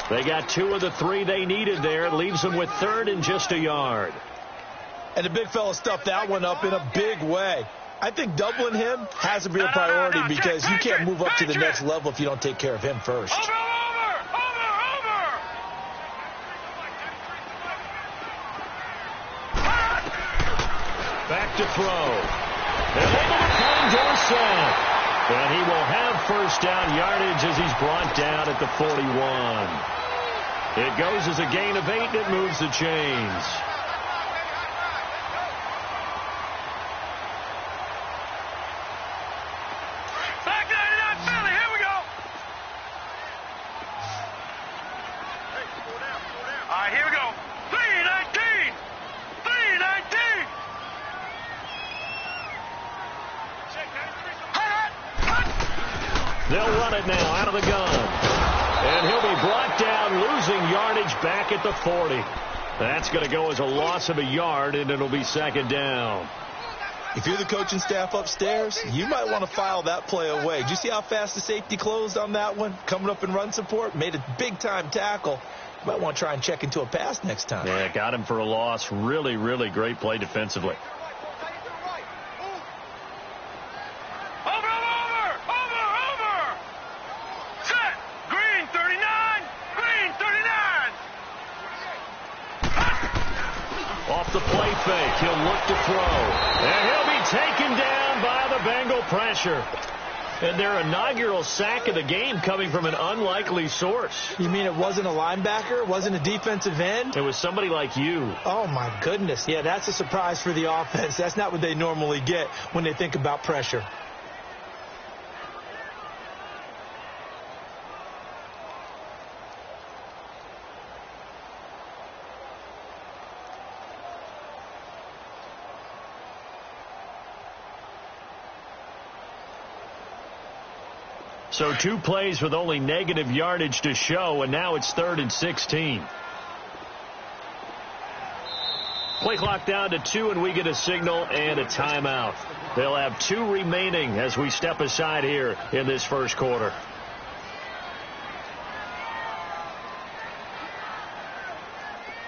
They got 2 of the 3 they needed there. It leaves them with 3rd and just a yard. And the big fella stuffed that one up in a big way. I think doubling him has to be a priority because you can't move up to the next level if you don't take care of him first. Over! Back to throw. And able to find Dorsett. And he will have first down yardage as he's brought down at the 41. It goes as a gain of 8, and it moves the chains. Back 99, Philly, here we go. All right, here we go. 319. 319. They'll run it now out of the gun. And he'll be brought down, losing yardage back at the 40. That's going to go as a loss of a yard, and it'll be 2nd down. If you're the coaching staff upstairs, you might want to file that play away. Did you see how fast the safety closed on that one? Coming up in run support, made a big-time tackle. You might want to try and check into a pass next time. Yeah, got him for a loss. Really, really great play defensively. The play fake. He'll look to throw. And he'll be taken down by the Bengal pressure. And their inaugural sack of the game coming from an unlikely source. You mean it wasn't a linebacker? It wasn't a defensive end? It was somebody like you. Oh, my goodness. Yeah, that's a surprise for the offense. That's not what they normally get when they think about pressure. So 2 plays with only negative yardage to show, and now it's 3rd and 16. Play clock down to 2, and we get a signal and a timeout. They'll have 2 remaining as we step aside here in this first quarter.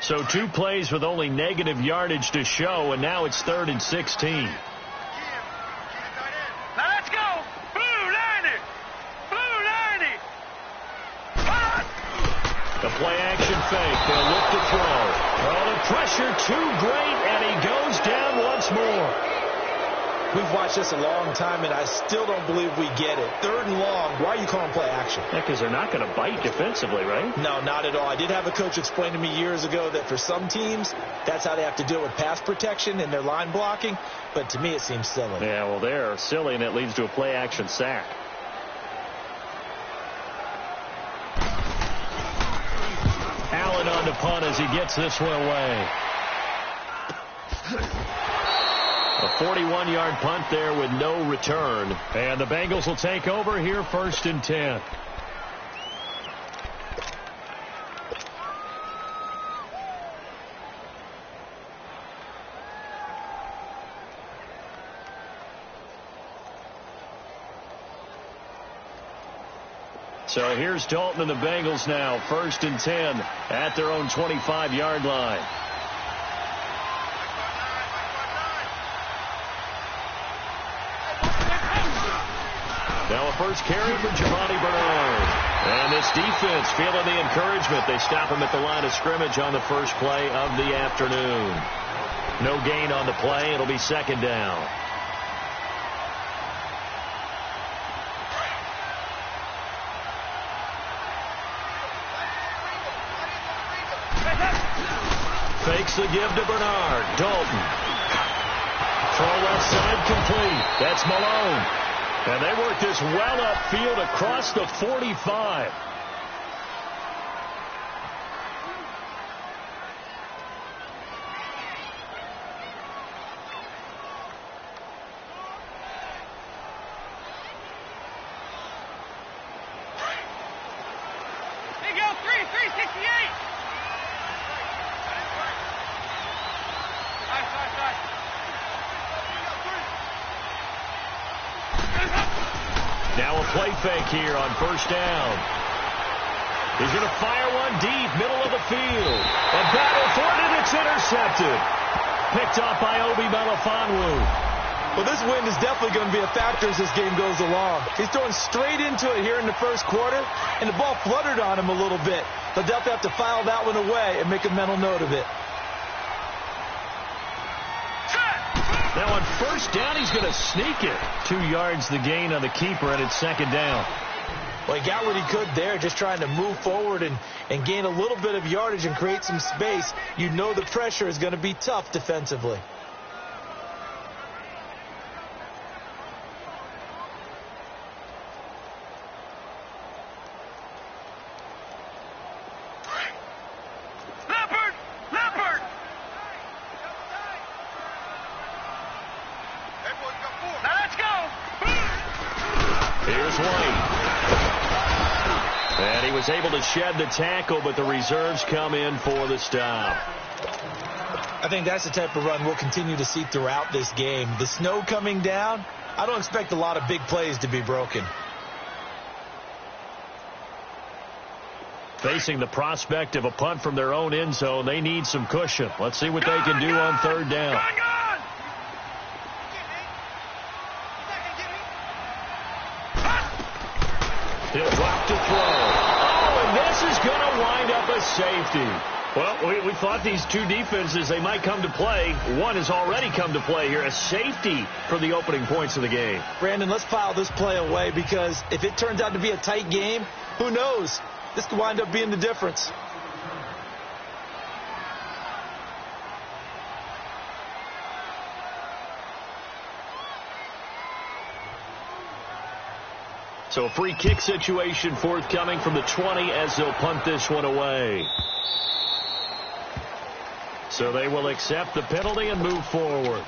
So 2 plays with only negative yardage to show, and now it's 3rd and 16. The play-action fake. They'll look to throw. Oh, the pressure too great, and he goes down once more. We've watched this a long time, and I still don't believe we get it. 3rd and long. Why are you calling play action? Yeah, because they're not going to bite defensively, right? No, not at all. I did have a coach explain to me years ago that for some teams, that's how they have to deal with pass protection and their line blocking. But to me, it seems silly. Yeah, well, they're silly, and it leads to a play-action sack. Allen on the punt as he gets this one away. A 41-yard punt there with no return. And the Bengals will take over here 1st and 10. So here's Dalton and the Bengals now, 1st and 10 at their own 25-yard line. Now a first carry for Giovanni Bernard. And this defense feeling the encouragement. They stop him at the line of scrimmage on the first play of the afternoon. No gain on the play. It'll be 2nd down. Fakes the give to Bernard. Dalton. Throw left side complete. That's Malone. And they work this well upfield across the 45. Here you go, 368. Now a play fake here on 1st down. He's going to fire one deep, middle of the field. A battle for it, and it's intercepted. Picked off by Obi Melifonwu. Well, this wind is definitely going to be a factor as this game goes along. He's throwing straight into it here in the first quarter, and the ball fluttered on him a little bit. They'll definitely have to file that one away and make a mental note of it. Now on first down, he's going to sneak it. 2 yards the gain on the keeper, and it's second down. Well, he got what he could there, just trying to move forward and gain a little bit of yardage and create some space. You know the pressure is going to be tough defensively. Able to shed the tackle, but the reserves come in for the stop. I think that's the type of run we'll continue to see throughout this game. The snow coming down, I don't expect a lot of big plays to be broken. Facing the prospect of a punt from their own end zone, they need some cushion. Let's see what they can do on third down. He'll drop to throw. This is going to wind up a safety. Well, we thought these two defenses, they might come to play. One has already come to play here, a safety for the opening points of the game. Brandon, let's file this play away because if it turns out to be a tight game, who knows? This could wind up being the difference. So a free kick situation forthcoming from the 20 as they'll punt this one away. So they will accept the penalty and move forward.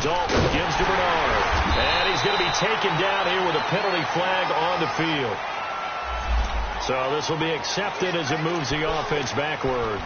Dalton gives to Bernard. And he's going to be taken down here with a penalty flag on the field. So this will be accepted as it moves the offense backwards.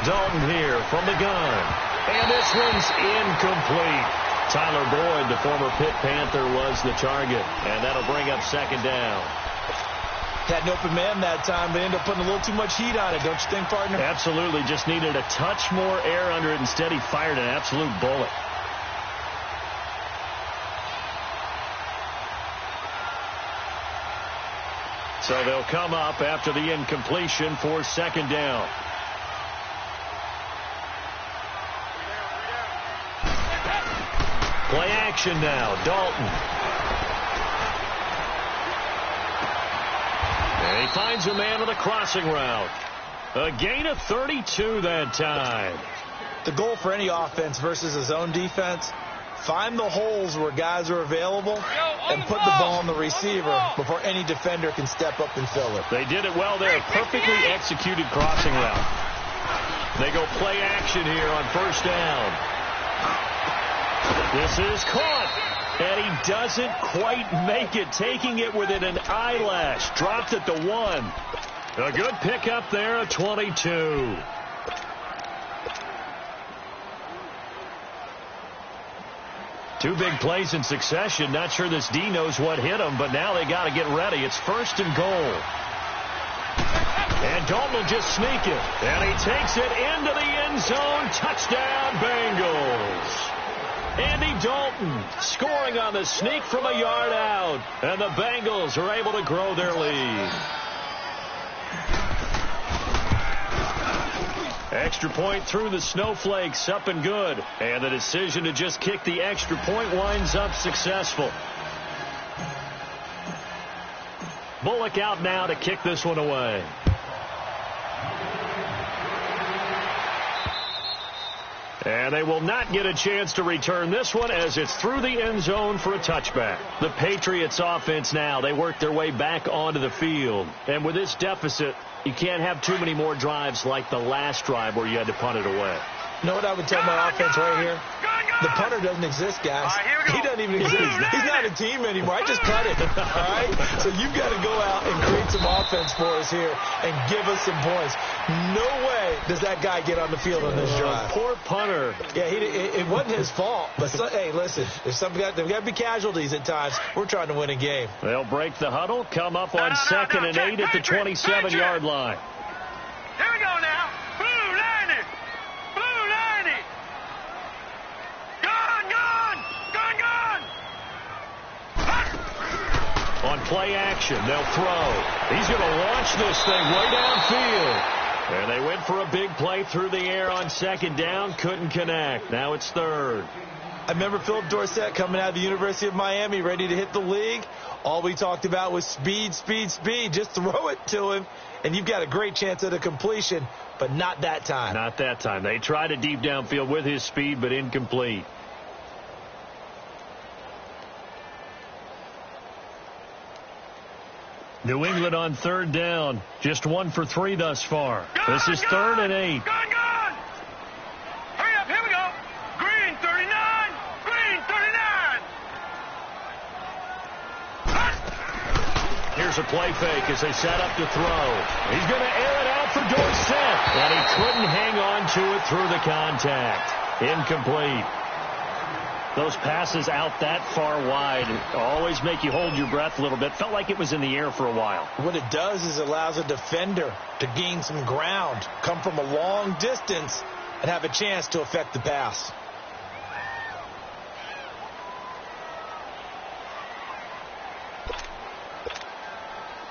Dalton here from the gun. And this one's incomplete. Tyler Boyd, the former Pitt Panther, was the target. And that'll bring up second down. Had an open man that time, but ended up putting a little too much heat on it, don't you think, partner? Absolutely. Just needed a touch more air under it. Instead, he fired an absolute bullet. So they'll come up after the incompletion for second down. Play action now. Dalton. And he finds a man on a crossing route. A gain of 32 that time. The goal for any offense versus a zone defense, find the holes where guys are available and put the ball on the receiver before any defender can step up and fill it. They did it well there. Perfectly executed crossing route. They go play action here on first down. This is caught, and he doesn't quite make it, taking it within an eyelash. Dropped at the 1. A good pickup there at 22. Two big plays in succession. Not sure this D knows what hit him, but now they got to get ready. It's first and goal. And Dalton will just sneak it. And he takes it into the end zone. Touchdown, Bengals. Andy Dalton scoring on the sneak from a yard out. And the Bengals are able to grow their lead. Extra point through the snowflakes, up and good. And the decision to just kick the extra point winds up successful. Bullock out now to kick this one away. And they will not get a chance to return this one as it's through the end zone for a touchback. The Patriots offense now, they work their way back onto the field. And with this deficit, you can't have too many more drives like the last drive where you had to punt it away. You know what I would tell my offense right here? The punter doesn't exist, guys. He doesn't even exist. He's not a team anymore. I just cut it. All right? So you've got to go out and create some offense for us here and give us some points. No way does that guy get on the field on this drive. Poor punter. Yeah, it wasn't his fault. But, hey, listen, there's got to be casualties at times. We're trying to win a game. They'll break the huddle, come up on 2nd and 8 at the 27-yard line. Here we go now. Blue 90. Blue 90. Gone. On play action, they'll throw. He's going to launch this thing way downfield. And they went for a big play through the air on 2nd down. Couldn't connect. Now it's 3rd. I remember Philip Dorsett coming out of the University of Miami, ready to hit the league. All we talked about was speed, speed, speed. Just throw it to him, and you've got a great chance at a completion, but not that time. Not that time. They tried a deep downfield with his speed, but incomplete. New England on 3rd down. Just 1 for 3 thus far. This is 3rd and 8. Gone. Hurry up, here we go. Green 39. Green 39. Here's a play fake as they set up to throw. He's going to air it out for Dorsett. And he couldn't hang on to it through the contact. Incomplete. Those passes out that far wide always make you hold your breath a little bit. Felt like it was in the air for a while. What it does is it allows a defender to gain some ground, come from a long distance, and have a chance to affect the pass.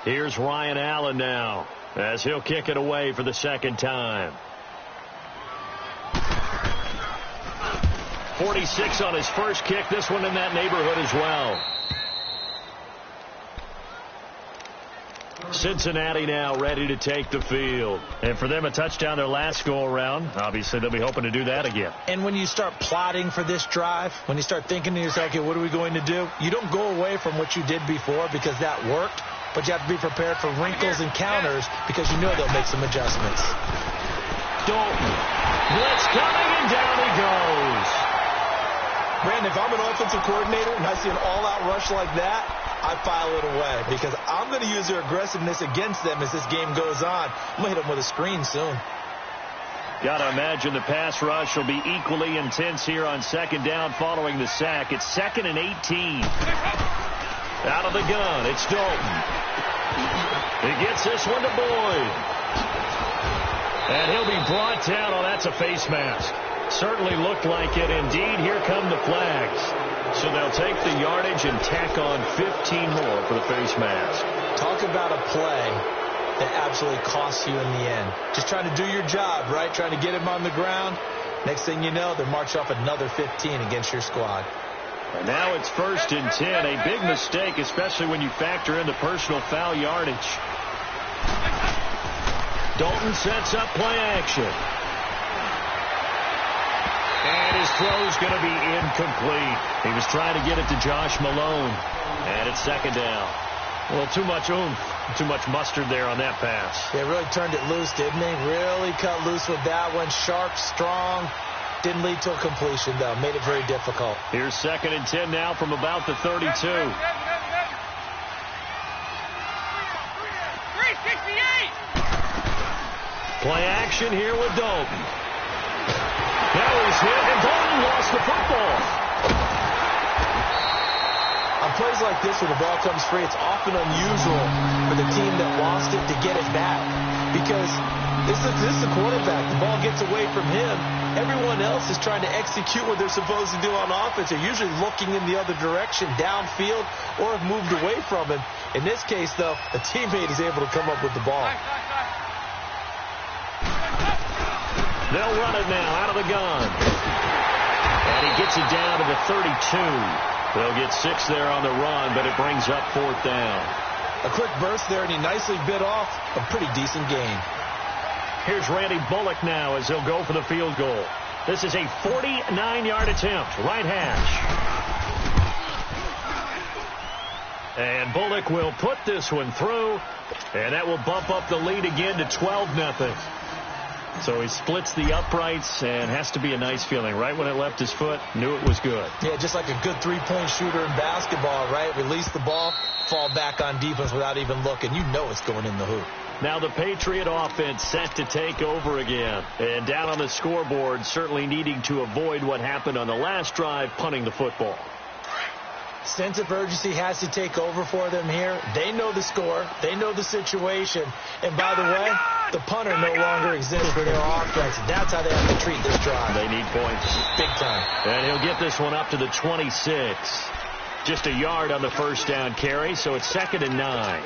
Here's Ryan Allen now as he'll kick it away for the 2nd time. 46 on his first kick. This one in that neighborhood as well. Cincinnati now ready to take the field. And for them, a touchdown their last go-around. Obviously, they'll be hoping to do that again. And when you start plotting for this drive, when you start thinking to yourself, okay, what are we going to do? You don't go away from what you did before because that worked, but you have to be prepared for wrinkles and counters because you know they'll make some adjustments. Dalton. Blitz coming, and down he goes. Brandon, if I'm an offensive coordinator and I see an all-out rush like that, I file it away because I'm going to use their aggressiveness against them as this game goes on. I'm going to hit them with a screen soon. Got to imagine the pass rush will be equally intense here on 2nd down following the sack. It's 2nd and 18. Out of the gun, it's Dalton. He gets this one to Boyd. And he'll be brought down. Oh, that's a face mask. Certainly looked like it. Indeed, here come the flags. So they'll take the yardage and tack on 15 more for the face mask. Talk about a play that absolutely costs you in the end. Just trying to do your job, right? Trying to get him on the ground. Next thing you know, they're marching off another 15 against your squad. And now it's 1st and 10. A big mistake, especially when you factor in the personal foul yardage. Dalton sets up play action. And his throw's going to be incomplete. He was trying to get it to Josh Malone. And it's 2nd down. Well, too much oomph, too much mustard there on that pass. They really turned it loose, didn't they? Really cut loose with that one. Sharp, strong. Didn't lead to a completion, though. Made it very difficult. Here's 2nd and 10 now from about the 32. 368. Play action here with Dalton. Now he's hit, and Dalton lost the football. On plays like this where the ball comes free, it's often unusual for the team that lost it to get it back. Because this is the quarterback. The ball gets away from him. Everyone else is trying to execute what they're supposed to do on offense. They're usually looking in the other direction, downfield, or have moved away from him. In this case, though, a teammate is able to come up with the ball. They'll run it now out of the gun. And he gets it down to the 32. They'll get 6 there on the run, but it brings up 4th down. A quick burst there, and he nicely bit off a pretty decent gain. Here's Randy Bullock now as he'll go for the field goal. This is a 49-yard attempt, right hash. And Bullock will put this one through, and that will bump up the lead again to 12-0. So he splits the uprights, and has to be a nice feeling. Right when it left his foot, knew it was good. Yeah, just like a good three-point shooter in basketball, right? Release the ball, fall back on defense without even looking. You know it's going in the hoop. Now the Patriot offense set to take over again. And down on the scoreboard, certainly needing to avoid what happened on the last drive, punting the football. Sense of urgency has to take over for them here. They know the score. They know the situation. And by the way, the punter no longer exists for their offense. That's how they have to treat this drive. They need points. Big time. And he'll get this one up to the 26. Just a yard on the first down carry, so it's 2nd and 9.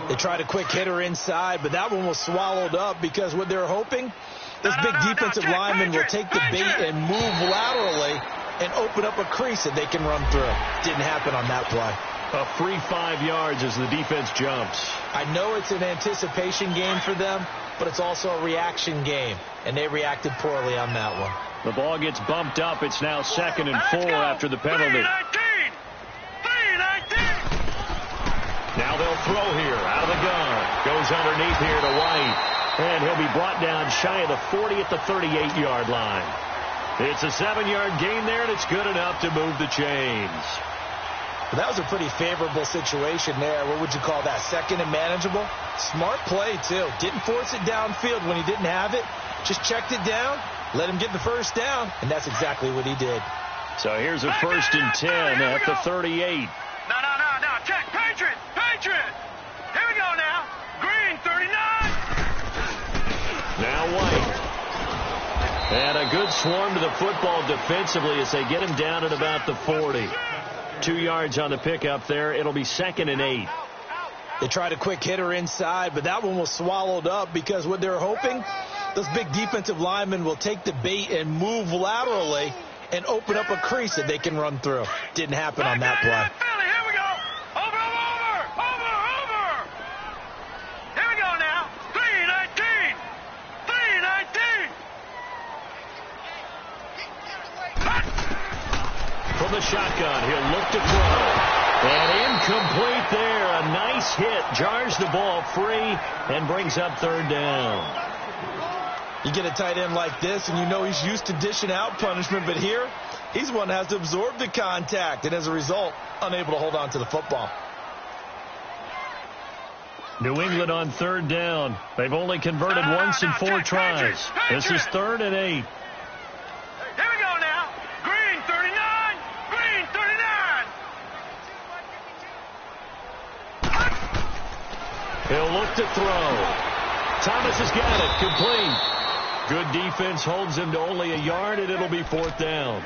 They tried a quick hitter inside, but that one was swallowed up because what they're hoping, this big defensive lineman will take the bait and move laterally and open up a crease that they can run through. Didn't happen on that play. A free 5 yards as the defense jumps. I know it's an anticipation game for them, but it's also a reaction game, and they reacted poorly on that one. The ball gets bumped up. It's now 2nd and 4 after the penalty. 3-19. Now they'll throw here out of the gun. Goes underneath here to White. And he'll be brought down shy of the 40 at the 38-yard line. It's a 7-yard gain there, and it's good enough to move the chains. Well, that was a pretty favorable situation there. What would you call that? 2nd and manageable? Smart play, too. Didn't force it downfield when he didn't have it. Just checked it down, let him get the first down, and that's exactly what he did. So here's a 1st and 10 at the 38. No. Check. Patriot. Here we go now. Green, 39. Now White. And a good swarm to the football defensively as they get him down at about the 40. 2 yards on the pickup there. It'll be 2nd and 8. They tried a quick hitter inside, but that one was swallowed up because what they're hoping, those big defensive linemen will take the bait and move laterally and open up a crease that they can run through. Didn't happen on that play. Here we go. Over. Here we go now. 3-19. From the shotgun, he'll look to throw. And incomplete there. A nice hit. Jars the ball free and brings up 3rd down. You get a tight end like this, and you know he's used to dishing out punishment, but here, he's one that has to absorb the contact, and as a result, unable to hold on to the football. New England on 3rd down. They've only converted once in 4 tries. This is 3rd and 8. Here we go now. Green, 39. Green, 39. He'll look to throw. Thomas has got it. Complete. Good defense holds him to only a yard, and it'll be 4th down.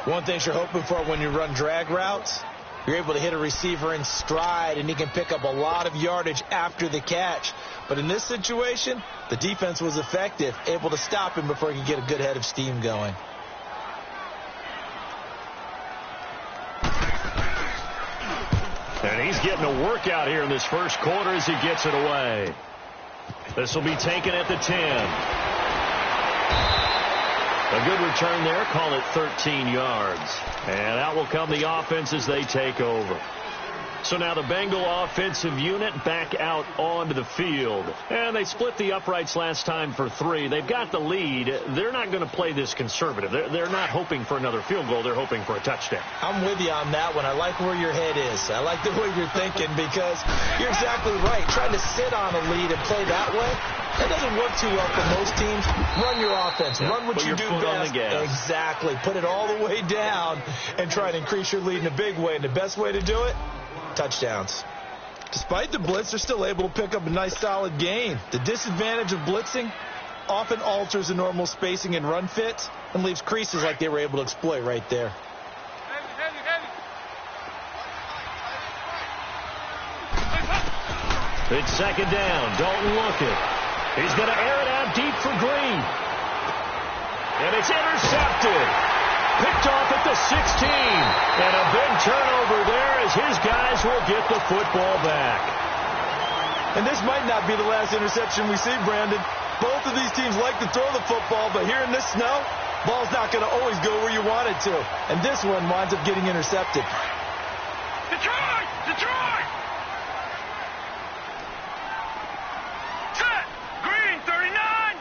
One thing you're hoping for when you run drag routes, you're able to hit a receiver in stride, and he can pick up a lot of yardage after the catch. But in this situation, the defense was effective, able to stop him before he could get a good head of steam going. And he's getting a workout here in this first quarter as he gets it away. This will be taken at the 10. A good return there. Call it 13 yards. And out will come the offense as they take over. So now the Bengal offensive unit back out onto the field. And they split the uprights last time for 3. They've got the lead. They're not going to play this conservative. They're not hoping for another field goal. They're hoping for a touchdown. I'm with you on that one. I like where your head is. I like the way you're thinking because you're exactly right. Trying to sit on a lead and play that way, that doesn't work too well for most teams. Run your offense. Run what you do best. Exactly. Put it all the way down and try to increase your lead in a big way. And the best way to do it, touchdowns. Despite the blitz, they're still able to pick up a nice solid gain. The disadvantage of blitzing often alters the normal spacing and run fits and leaves creases like they were able to exploit right there. It's 2nd down. Dalton Lockett. He's going to air it out deep for Green. And it's intercepted. Picked off at the 16. And a big turnover there as his guys will get the football back. And this might not be the last interception we see, Brandon. Both of these teams like to throw the football, but here in this snow, ball's not going to always go where you want it to. And this one winds up getting intercepted. Detroit! Detroit! Set! Green, 39!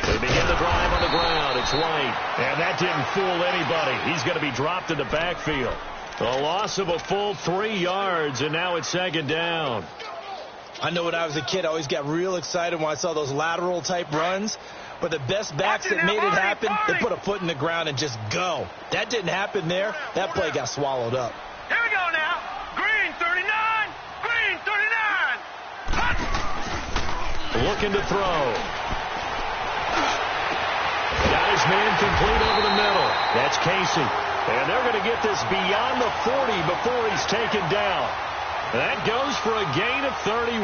They begin the drive on the ground. It's White. And that didn't fool anybody. He's going to be dropped in the backfield. A loss of a full 3 yards, and now it's second down. I know when I was a kid, I always got real excited when I saw those lateral-type runs. But the best backs that made it happen, they put a foot in the ground and just go. That didn't happen there. That play got swallowed up. Here we go now. Green, 39! Green, 39! Hut! Looking to throw. Got his man complete over the middle. That's Casey. And they're going to get this beyond the 40 before he's taken down. That goes for a gain of 31.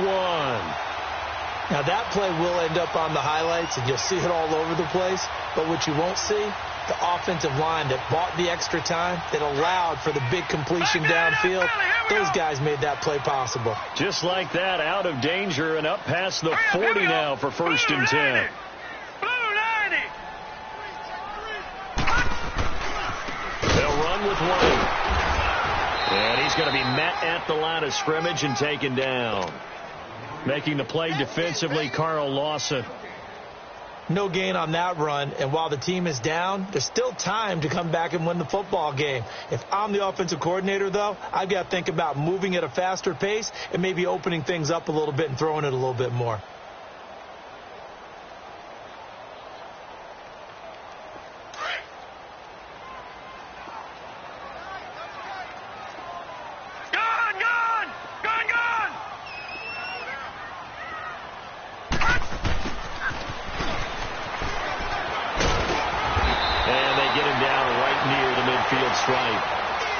Now, that play will end up on the highlights, and you'll see it all over the place. But what you won't see, the offensive line that bought the extra time, that allowed for the big completion downfield, those guys made that play possible. Just like that, out of danger and up past the 40 now for first and 10. They'll run with White. And he's going to be met at the line of scrimmage and taken down. Making the play defensively, Carl Lawson. No gain on that run, and while the team is down, there's still time to come back and win the football game. If I'm the offensive coordinator, though, I've got to think about moving at a faster pace and maybe opening things up a little bit and throwing it a little bit more.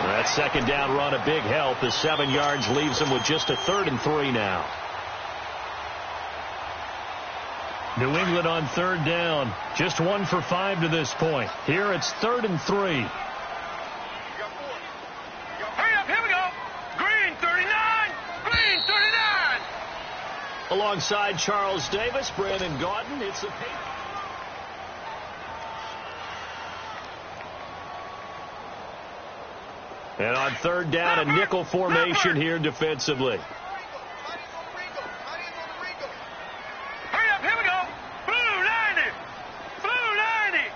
That second down run, a big help. The 7 yards leaves them with just a 3rd and 3 now. New England on 3rd down. Just 1 for 5 to this point. Here it's 3rd and 3. Hurry up, here we go. Green, 39. Green, 39. Alongside Charles Davis, Brandon Gaudin. It's the Patriots. And on 3rd down, a nickel formation here defensively. Hurry up, here we go. Blue 90. Blue 90.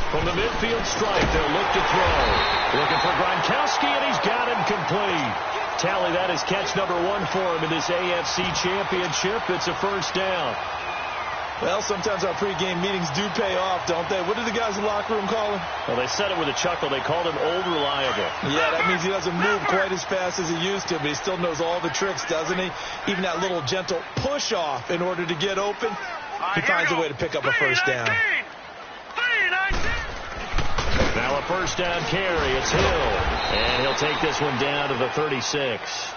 From the midfield stripe, they'll look to throw. Looking for Gronkowski, and he's got him complete. Tally, that is catch number 1 for him in this AFC Championship. It's a first down. Well, sometimes our pregame meetings do pay off, don't they? What do the guys in the locker room call him? Well, they said it with a chuckle. They called him Old Reliable. Yeah, that means he doesn't move quite as fast as he used to, but he still knows all the tricks, doesn't he? Even that little gentle push-off in order to get open, he finds a way to pick up a first down. Now a first down carry. It's Hill. And he'll take this one down to the 36.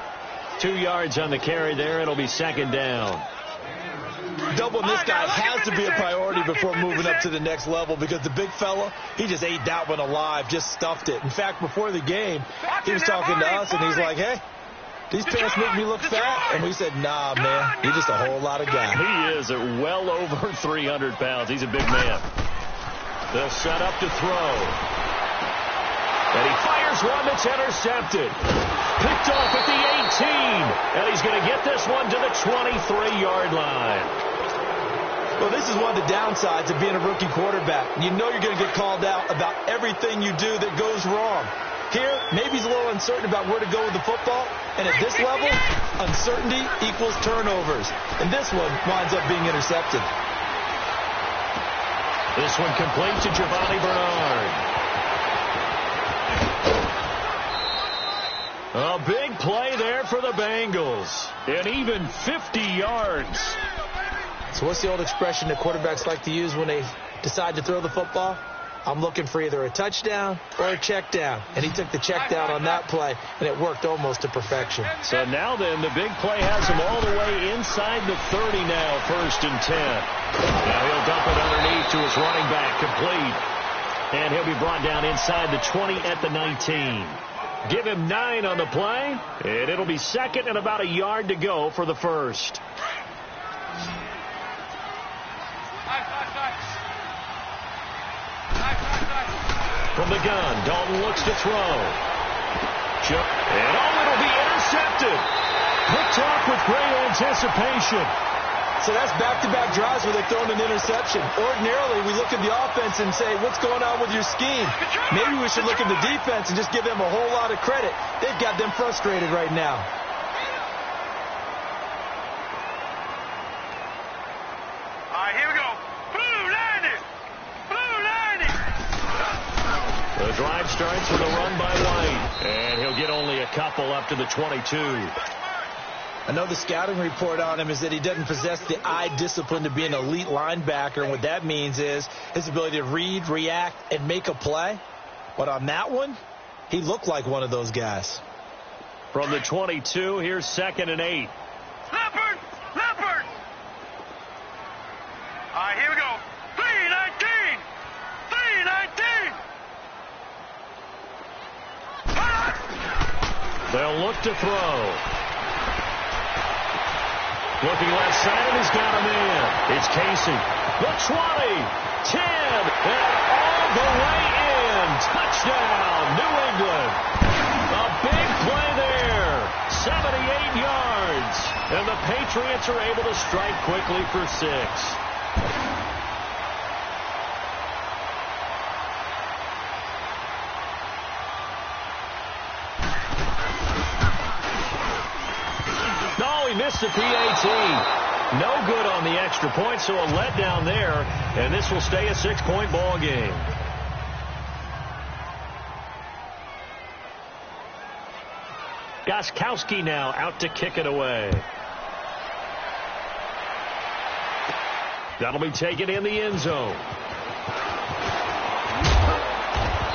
2 yards on the carry there. It'll be second down. Doubling this guy has to be a priority before moving up to the next level because the big fella, he just ate that one alive, just stuffed it. In fact, before the game, he was talking to us, and he's like, hey, these pants make me look fat. And we said, nah, man, you're just a whole lot of guy. He is at well over 300 pounds. He's a big man. They'll set up to throw. And he fires one that's intercepted. Picked off at the 18. And he's going to get this one to the 23-yard line. Well, this is one of the downsides of being a rookie quarterback. You know you're going to get called out about everything you do that goes wrong. Here, maybe he's a little uncertain about where to go with the football. And at this level, uncertainty equals turnovers. And this one winds up being intercepted. This one complete to Giovanni Bernard. A big play there for the Bengals. And even 50 yards. So what's the old expression that quarterbacks like to use when they decide to throw the football? I'm looking for either a touchdown or a check down. And he took the check down on that play, and it worked almost to perfection. So now then, the big play has him all the way inside the 30 now, 1st and 10. Now he'll dump it underneath to his running back, complete. And he'll be brought down inside the 20 at the 19. Give him 9 on the play, and it'll be 2nd and about a yard to go for the 1st. From the gun, Dalton looks to throw. And it'll be intercepted. Picked off with great anticipation. So that's back-to-back drives where they're throwing an interception. Ordinarily, we look at the offense and say, what's going on with your scheme? Maybe we should look at the defense and just give them a whole lot of credit. They've got them frustrated right now. All right, here we go. Blue 90. Blue 90. The drive starts with a run by White. And he'll get only a couple up to the 22. I know the scouting report on him is that he doesn't possess the eye discipline to be an elite linebacker. And what that means is his ability to read, react, and make a play. But on that one, he looked like one of those guys. From the 22, here's 2nd and 8. Leopard. Leopard. All right, here we go. 319. 319. They'll look to throw. Looking left side, and he's got him in. It's Casey. The 20, 10, and all the way in. Touchdown, New England. A big play there. 78 yards. And the Patriots are able to strike quickly for 6. Missed the PAT. No good on the extra point, so a letdown there, and this will stay a 6-point ball game. Gostkowski now out to kick it away. That'll be taken in the end zone.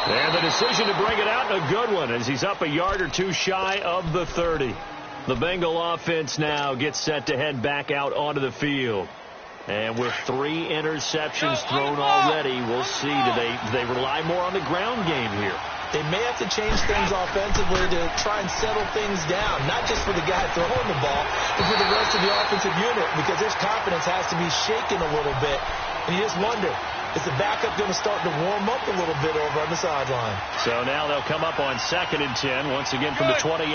And the decision to bring it out, a good one, as he's up a yard or two shy of the 30. The Bengal offense now gets set to head back out onto the field. And with 3 interceptions thrown already, we'll see. Do they rely more on the ground game here? They may have to change things offensively to try and settle things down, not just for the guy throwing the ball, but for the rest of the offensive unit, because their confidence has to be shaken a little bit. And you just wonder, is the backup going to start to warm up a little bit over on the sideline? So now they'll come up on 2nd and 10, once again from the 28.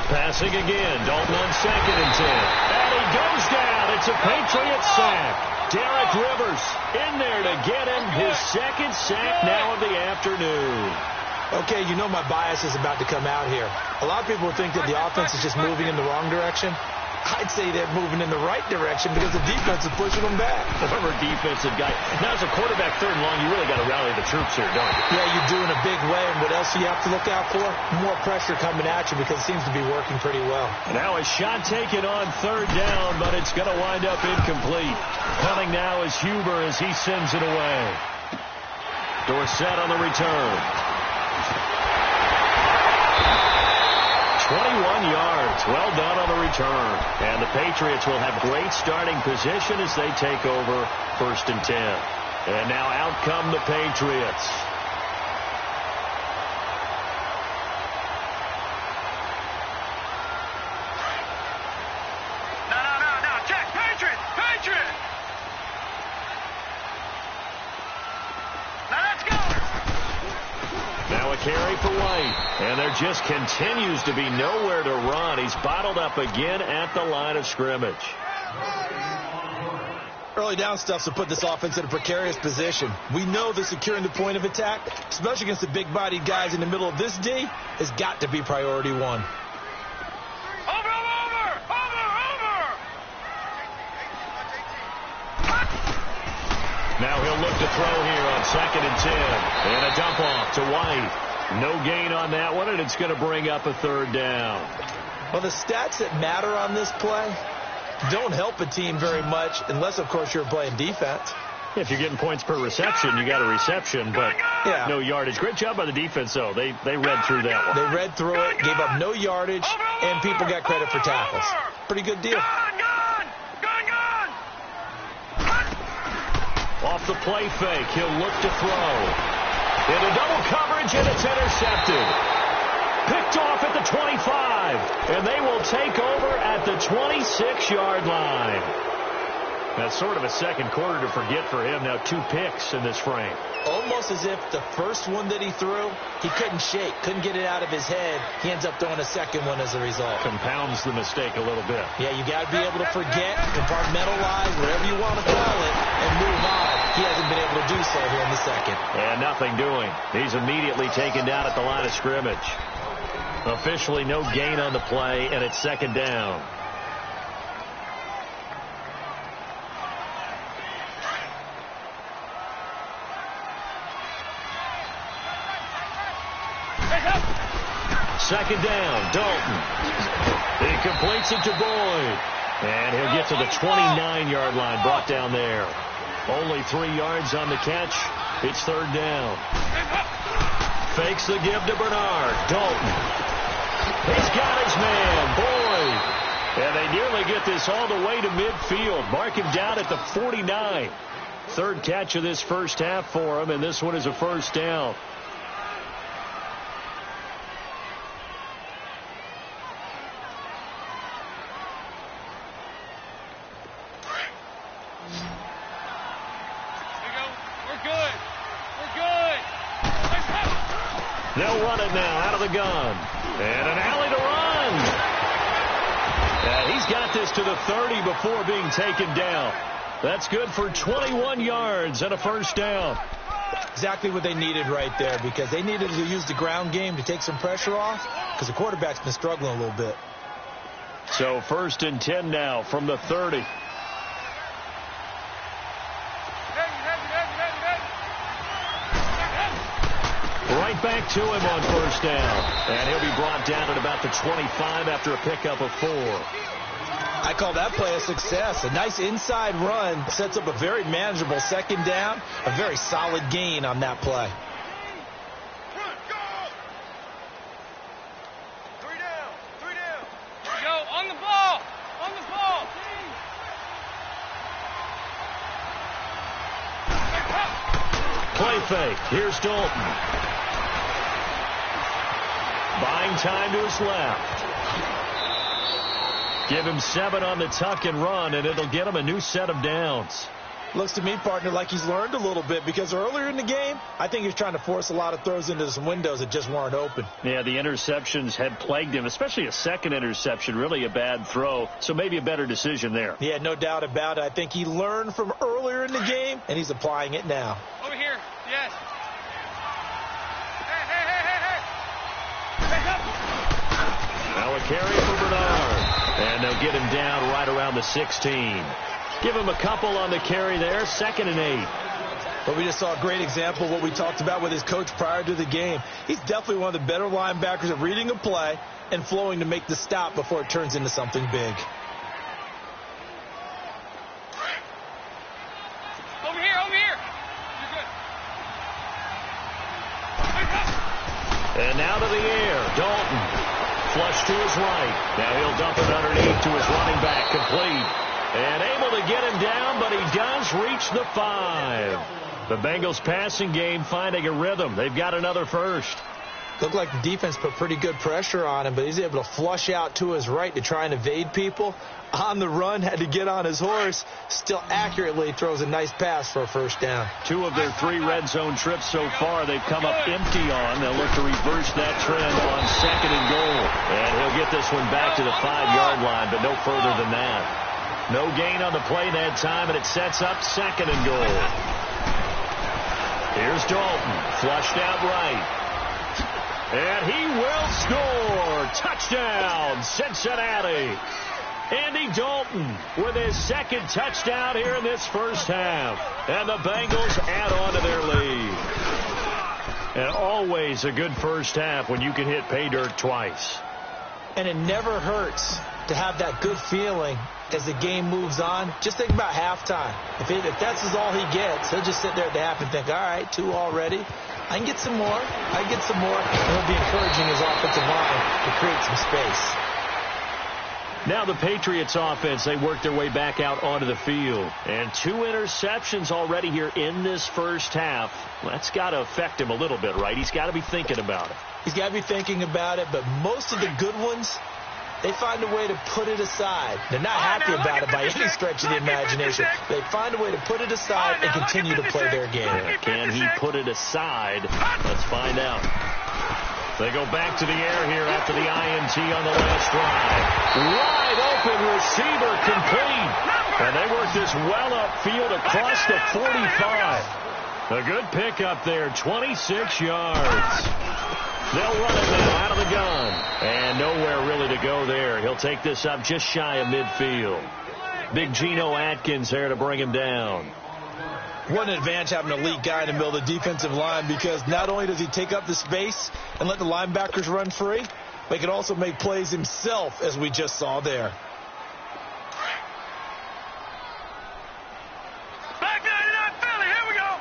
Passing again, Dalton on 2nd and 10. And he goes down. It's a Patriot sack. Derek Rivers in there to get him his 2nd sack now of the afternoon. Okay, you know my bias is about to come out here. A lot of people think that the offense is just moving in the wrong direction. I'd say they're moving in the right direction because the defense is pushing them back. Former defensive guy. Now, as a quarterback 3rd and long, you really got to rally the troops here, don't you? Yeah, you do in a big way. And what else do you have to look out for? More pressure coming at you because it seems to be working pretty well. Now a shot taken on 3rd down, but it's going to wind up incomplete. Punting now is Huber as he sends it away. Dorsett on the return. 21 yards. Well done on the return. And the Patriots will have great starting position as they take over 1st and 10. And now out come the Patriots. No. Check. Patriot. Now let's go. Now a carry for White. And there just continues to be nowhere to run. He's bottled up again at the line of scrimmage. Early down stuff to put this offense in a precarious position. We know that securing the point of attack, especially against the big-bodied guys in the middle of this D, has got to be priority 1. Over. Now he'll look to throw here on 2nd and 10. And a dump off to White. No gain on that one, and it's going to bring up a 3rd down. Well, the stats that matter on this play, don't help a team very much unless, of course, you're playing defense. If you're getting points per reception, you got a reception, but no yardage. Great job by the defense, though. They read through that one. They read through it, gave up no yardage, and people got credit for tackles. Pretty good deal. Off the play fake, he'll look to throw. Into double coverage, and it's intercepted. Picked off at the 25, and they will take over at the 26-yard line. That's sort of a second quarter to forget for him. Now 2 picks in this frame. Almost as if the first one that he threw, he couldn't shake, couldn't get it out of his head. He ends up throwing a second one as a result. Compounds the mistake a little bit. Yeah, you got to be able to forget, compartmentalize, whatever you want to call it, and move on. He hasn't been able to do so here in the second. And nothing doing. He's immediately taken down at the line of scrimmage. Officially no gain on the play, and it's second down. Second down, Dalton. He completes it to Boyd. And he'll get to the 29-yard line, brought down there. Only 3 yards on the catch. It's third down. Fakes the give to Bernard. Dalton. He's got his man, Boyd. And they nearly get this all the way to midfield. Mark him down at the 49. Third catch of this first half for him, and this one is a first down. They'll run it now out of the gun. And an alley to run. He's got this to the 30 before being taken down. That's good for 21 yards and a first down. Exactly what they needed right there, because they needed to use the ground game to take some pressure off, because the quarterback's been struggling a little bit. So 1st and 10 now from the 30. Right back to him on first down. And he'll be brought down at about the 25 after a pickup of 4. I call that play a success. A nice inside run sets up a very manageable second down. A very solid gain on that play. Three down. Go, on the ball. Play fake. Here's Dalton. Buying time to his left. Give him 7 on the tuck and run, and it'll get him a new set of downs. Looks to me, partner, like he's learned a little bit, because earlier in the game, I think he was trying to force a lot of throws into some windows that just weren't open. Yeah, the interceptions had plagued him, especially a second interception, really a bad throw, so maybe a better decision there. Yeah, no doubt about it. I think he learned from earlier in the game, and he's applying it now. Over here, yes. Now a carry for Bernard. And they'll get him down right around the 16. Give him a couple on the carry there. 2nd and 8. But we just saw a great example of what we talked about with his coach prior to the game. He's definitely one of the better linebackers at reading a play and flowing to make the stop before it turns into something big. Over here. You're good. And now to the air. Dalton. Flush to his right. Now he'll dump it underneath to his running back. Complete. And able to get him down, but he does reach the 5. The Bengals passing game finding a rhythm. They've got another first. Looked like the defense put pretty good pressure on him, but he's able to flush out to his right to try and evade people. On the run, had to get on his horse. Still accurately throws a nice pass for a first down. 2 of their 3 red zone trips so far they've come up empty on. They'll look to reverse that trend on 2nd and goal. And he'll get this one back to the 5-yard line, but no further than that. No gain on the play that time, and it sets up 2nd and goal. Here's Dalton, flushed out right. And he will score. Touchdown, Cincinnati. Andy Dalton with his 2nd touchdown here in this first half. And the Bengals add on to their lead. And always a good first half when you can hit pay dirt twice. And it never hurts to have that good feeling as the game moves on. Just think about halftime. If that's all he gets, he'll just sit there at the half and think, all right, 2 already. I can get some more. I can get some more. And he'll be encouraging his offensive line to create some space. Now the Patriots offense, they work their way back out onto the field. And 2 interceptions already here in this first half. Well, that's got to affect him a little bit, right? He's got to be thinking about it. He's got to be thinking about it, but most of the good ones, they find a way to put it aside. They're not happy about it by any stretch of the imagination. They find a way to put it aside and continue to play their game. Can he put it aside? Let's find out. They go back to the air here after the INT on the last drive. Wide open receiver complete. And they work this well upfield across the 45. A good pickup there, 26 yards. They'll run it now out of the gun. And nowhere really to go there. He'll take this up just shy of midfield. Big Geno Atkins there to bring him down. What an advantage having an elite guy in the middle of the defensive line, because not only does he take up the space and let the linebackers run free, but he can also make plays himself, as we just saw there. Back 99 Philly, here we go.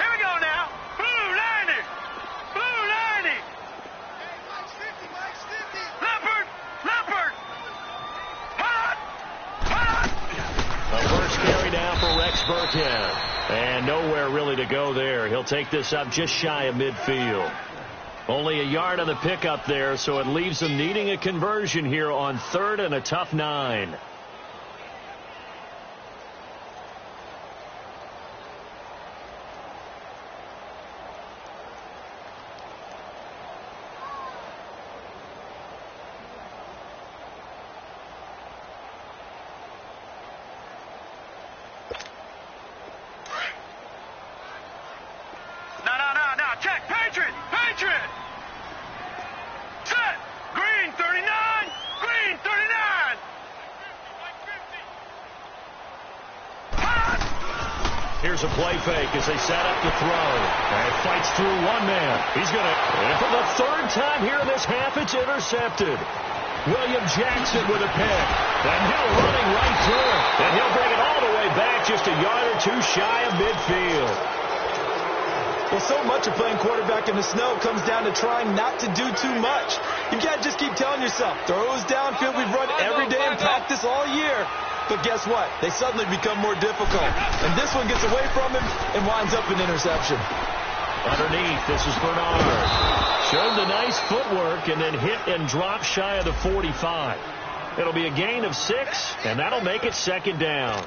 Here we go now. Blue 90. Blue 90. Leopard. Leopard. Hot. Hot. The first carry down for Rex Burkhead. And nowhere really to go there. He'll take this up just shy of midfield. Only a yard on the pickup there, so it leaves them needing a conversion here on 3rd and a tough 9. Check. Patriot. Patriot. Set. Green 39. Green 39. Here's a play fake as they set up to throw. And fights through one man. He's going to, and for the 3rd time here in this half, it's intercepted. William Jackson with a pick. And Hill running right through it. And he'll bring it all the way back just a yard or 2 shy of midfield. Well, so much of playing quarterback in the snow comes down to trying not to do too much. You can't just keep telling yourself, throws downfield we've run every day in practice all year. But guess what? They suddenly become more difficult. And this one gets away from him and winds up an interception. Underneath, this is Bernard. Showed the nice footwork and then hit and drop shy of the 45. It'll be a gain of 6, and that'll make it 2nd down.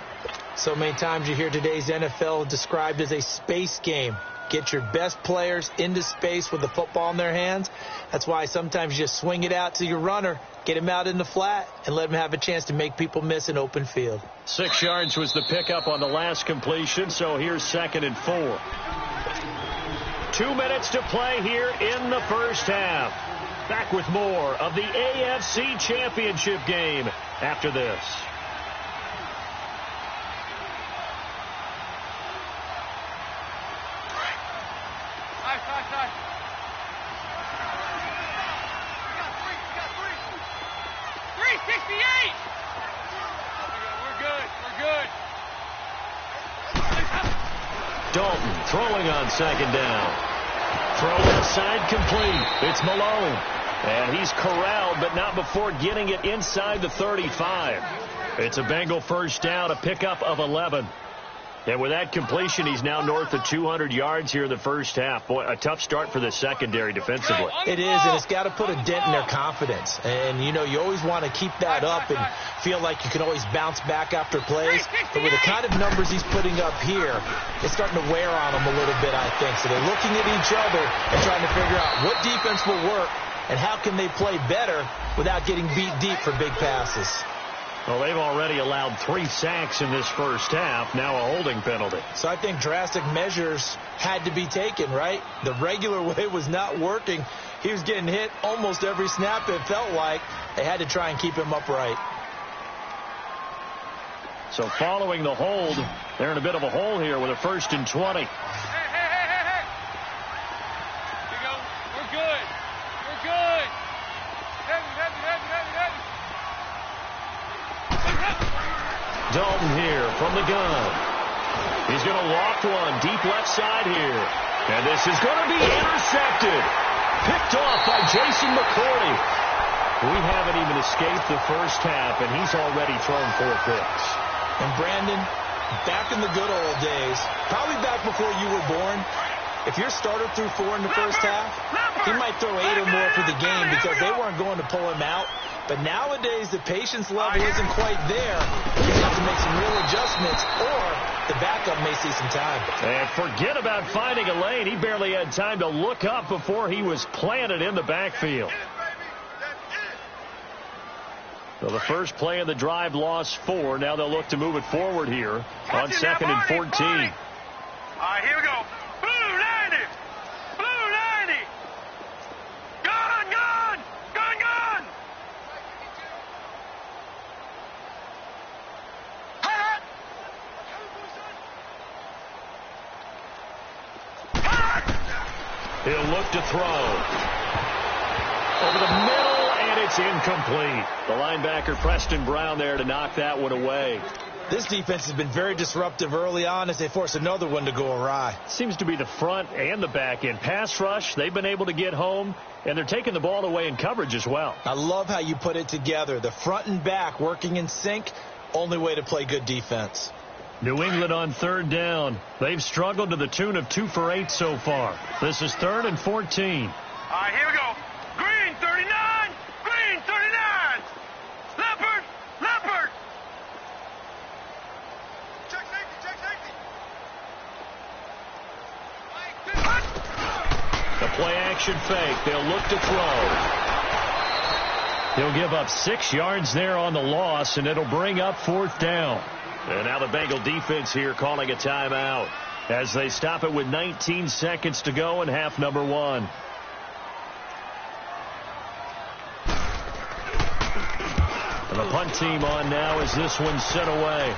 So many times you hear today's NFL described as a space game. Get your best players into space with the football in their hands. That's why sometimes you just swing it out to your runner, get him out in the flat, and let him have a chance to make people miss an open field. 6 yards was the pickup on the last completion, so here's 2nd and 4. 2 minutes to play here in the first half. Back with more of the AFC Championship game after this. Side. 368. We're good. Dalton throwing on 2nd down. Throw inside complete. It's Malone. And he's corralled, but not before getting it inside the 35. It's a Bengal first down, a pickup of 11. And with that completion, he's now north of 200 yards here in the first half. Boy, a tough start for the secondary defensively. It is, and it's got to put a dent in their confidence. And, you always want to keep that up and feel like you can always bounce back after plays. But with the kind of numbers he's putting up here, it's starting to wear on them a little bit, I think. So they're looking at each other and trying to figure out what defense will work and how can they play better without getting beat deep for big passes. Well, they've already allowed 3 sacks in this first half, now a holding penalty. So I think drastic measures had to be taken, right? The regular way was not working. He was getting hit almost every snap, it felt like. They had to try and keep him upright. So following the hold, they're in a bit of a hole here with a 1st and 20. Hey. Here we go. We're good. Hey. Dalton here from the gun. He's going to loft one deep left side here. And this is going to be intercepted. Picked off by Jason McCourty. We haven't even escaped the first half, and he's already thrown 4 picks. And Brandon, back in the good old days, probably back before you were born, if your starter threw 4 in the first half, he might throw 8 or more for the game because they weren't going to pull him out. But nowadays, the patience level isn't quite there. You have to make some real adjustments, or the backup may see some time. And forget about finding a lane. He barely had time to look up before he was planted in the backfield. So the first play of the drive lost 4. Now they'll look to move it forward here on 2nd and 14. All right, here we go. Blue 90. Blue 90. Gun, gun. Gun, gun. He'll look to throw. Over the middle, and it's incomplete. The linebacker, Preston Brown, there to knock that one away. This defense has been very disruptive early on as they force another one to go awry. Seems to be the front and the back end. Pass rush, they've been able to get home, and they're taking the ball away in coverage as well. I love how you put it together. The front and back working in sync, only way to play good defense. New England on 3rd down. They've struggled to the tune of 2 for 8 so far. This is 3rd and 14. All right, here we go. Green 39. Green 39. Leopard. Leopard. Check safety. Check safety. The play action fake. They'll look to throw. He'll give up 6 yards there on the loss, and it'll bring up 4th down. And now the Bengal defense here calling a timeout as they stop it with 19 seconds to go in half number 1. And the punt team on now as this one's sent away.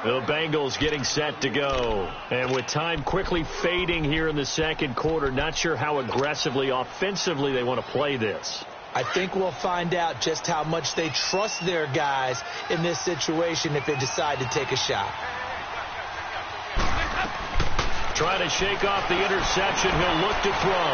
The Bengals getting set to go. And with time quickly fading here in the second quarter, not sure how aggressively, offensively they want to play this. I think we'll find out just how much they trust their guys in this situation if they decide to take a shot. Trying to shake off the interception. He'll look to throw.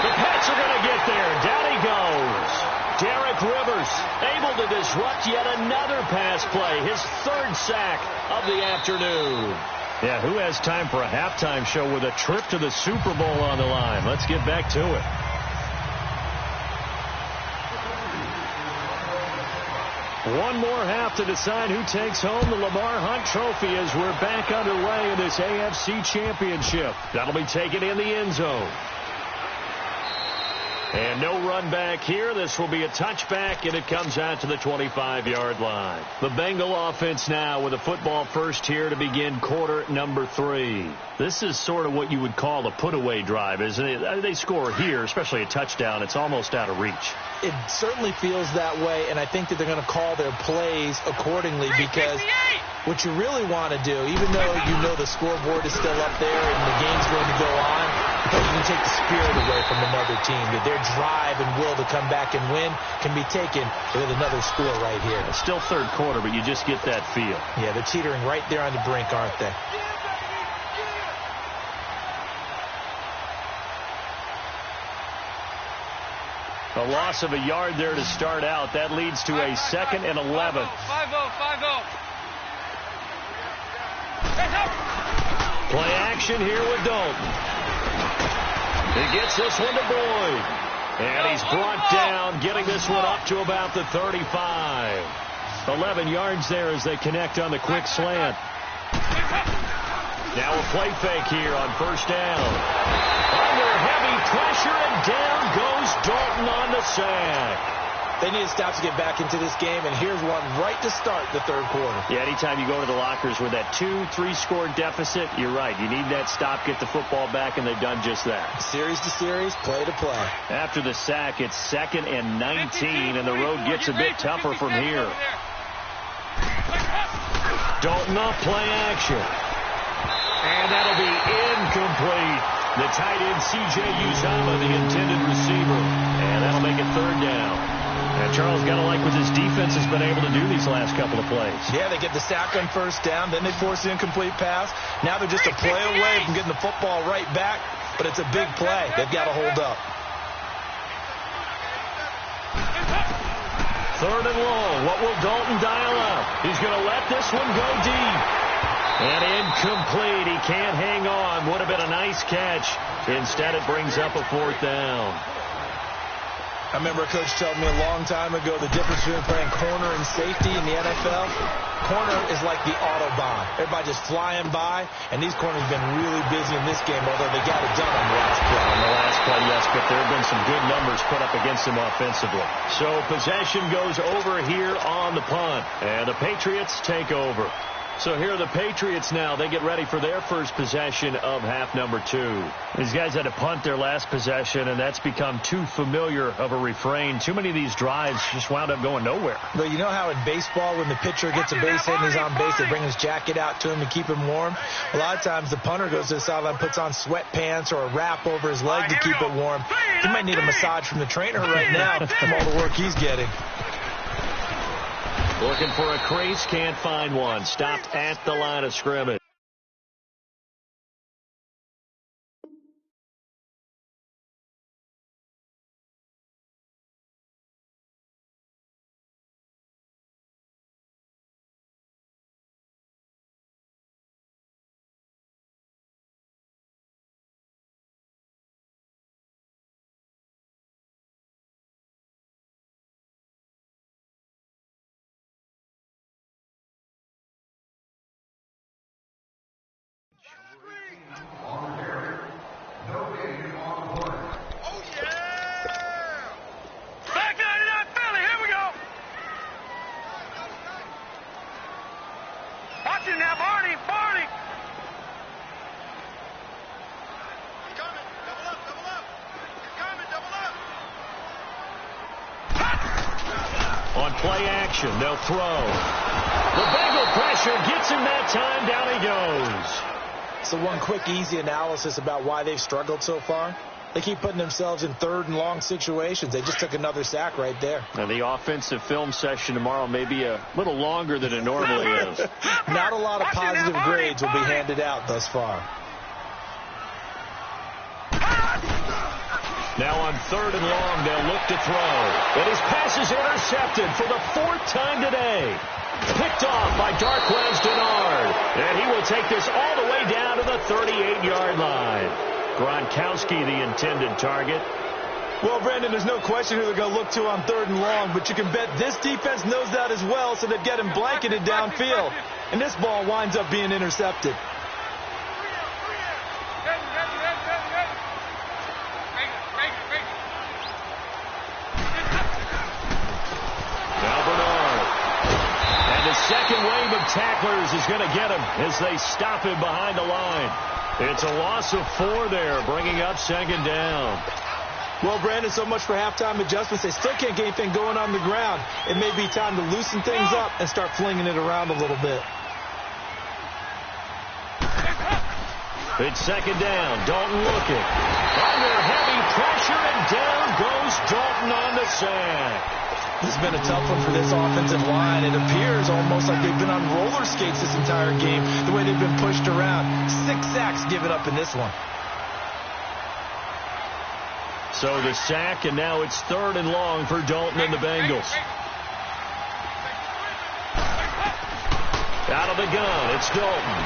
The Pats are going to get there. Down he goes. Derek Rivers able to disrupt yet another pass play. His 3rd sack of the afternoon. Yeah, who has time for a halftime show with a trip to the Super Bowl on the line? Let's get back to it. One more half to decide who takes home the Lamar Hunt Trophy as we're back underway in this AFC Championship. That'll be taken in the end zone. And no run back here. This will be a touchback, and it comes out to the 25-yard line. The Bengal offense now with a football first here to begin quarter number 3. This is sort of what you would call a put-away drive, isn't it? They score here, especially a touchdown. It's almost out of reach. It certainly feels that way, and I think that they're going to call their plays accordingly because what you really want to do, even though you know the scoreboard is still up there and the game's going to go on, because you can take the spirit away from another team. That their drive and will to come back and win can be taken with another score right here. It's still third quarter, but you just get that feel. Yeah, they're teetering right there on the brink, aren't they? A loss of a yard there to start out. That leads to a 2nd and 11. 5-0. Play action here with Dalton. He gets this one to Boyd. And he's brought down, getting this one up to about the 35. 11 yards there as they connect on the quick slant. Now a play fake here on first down. Under heavy pressure, and down goes Dalton on the sack. They need to stop to get back into this game, and here's one right to start the third quarter. Yeah, anytime you go to the lockers with that 2-3 score deficit, you're right. You need that stop, get the football back, and they've done just that. Series to series, play to play. After the sack, it's 2nd and 19, and the road gets a bit tougher from here. Dalton off play action. And that'll be incomplete. The tight end, C.J. Uzomah, the intended receiver. And that'll make it third down. And Charles, got to like what this defense has been able to do these last couple of plays. Yeah, they get the sack on first down, then they force the incomplete pass. Now they're just a play away from getting the football right back, but it's a big play. They've got to hold up. Third and long. What will Dalton dial up? He's going to let this one go deep. And incomplete. He can't hang on. Would have been a nice catch. Instead, it brings up a fourth down. I remember a coach told me a long time ago the difference between playing corner and safety in the NFL. Corner is like the Autobahn. Everybody just flying by, and these corners have been really busy in this game, although they got it done on the last play. On the last play, yes, but there have been some good numbers put up against them offensively. So possession goes over here on the punt, and the Patriots take over. So here are the Patriots now. They get ready for their first possession of half number 2. These guys had to punt their last possession, and that's become too familiar of a refrain. Too many of these drives just wound up going nowhere. But you know how in baseball, when the pitcher gets a base hit and he's on base, they bring his jacket out to him to keep him warm? A lot of times the punter goes to the sideline, puts on sweatpants or a wrap over his leg to keep it warm. He might need a massage from the trainer right now from all the work he's getting. Looking for a crease, can't find one. Stopped at the line of scrimmage. On play action, they'll throw. The Bengal pressure gets him that time. Down he goes. So one quick, easy analysis about why they've struggled so far. They keep putting themselves in third and long situations. They just took another sack right there. And the offensive film session tomorrow may be a little longer than it normally is. Not a lot of positive grades will be handed out thus far. Now on third and long, they'll look to throw. And his pass is intercepted for the 4th time today. Picked off by Darquez Denard. And he will take this all the way down to the 38-yard line. Gronkowski, the intended target. Well, Brandon, there's no question who they're going to look to on third and long, but you can bet this defense knows that as well, so they've got him blanketed downfield. And this ball winds up being intercepted. Second wave of tacklers is going to get him as they stop him behind the line. It's a loss of 4 there, bringing up second down. Well, Brandon, so much for halftime adjustments. They still can't get anything going on the ground. It may be time to loosen things up and start flinging it around a little bit. It's second down. Dalton looking. Under heavy pressure, and down goes Dalton on the sack. This has been a tough one for this offensive line. It appears almost like they've been on roller skates this entire game, the way they've been pushed around. 6 sacks given up in this one. So the sack, and now it's third and long for Dalton and the Bengals. Out of the gun, it's Dalton.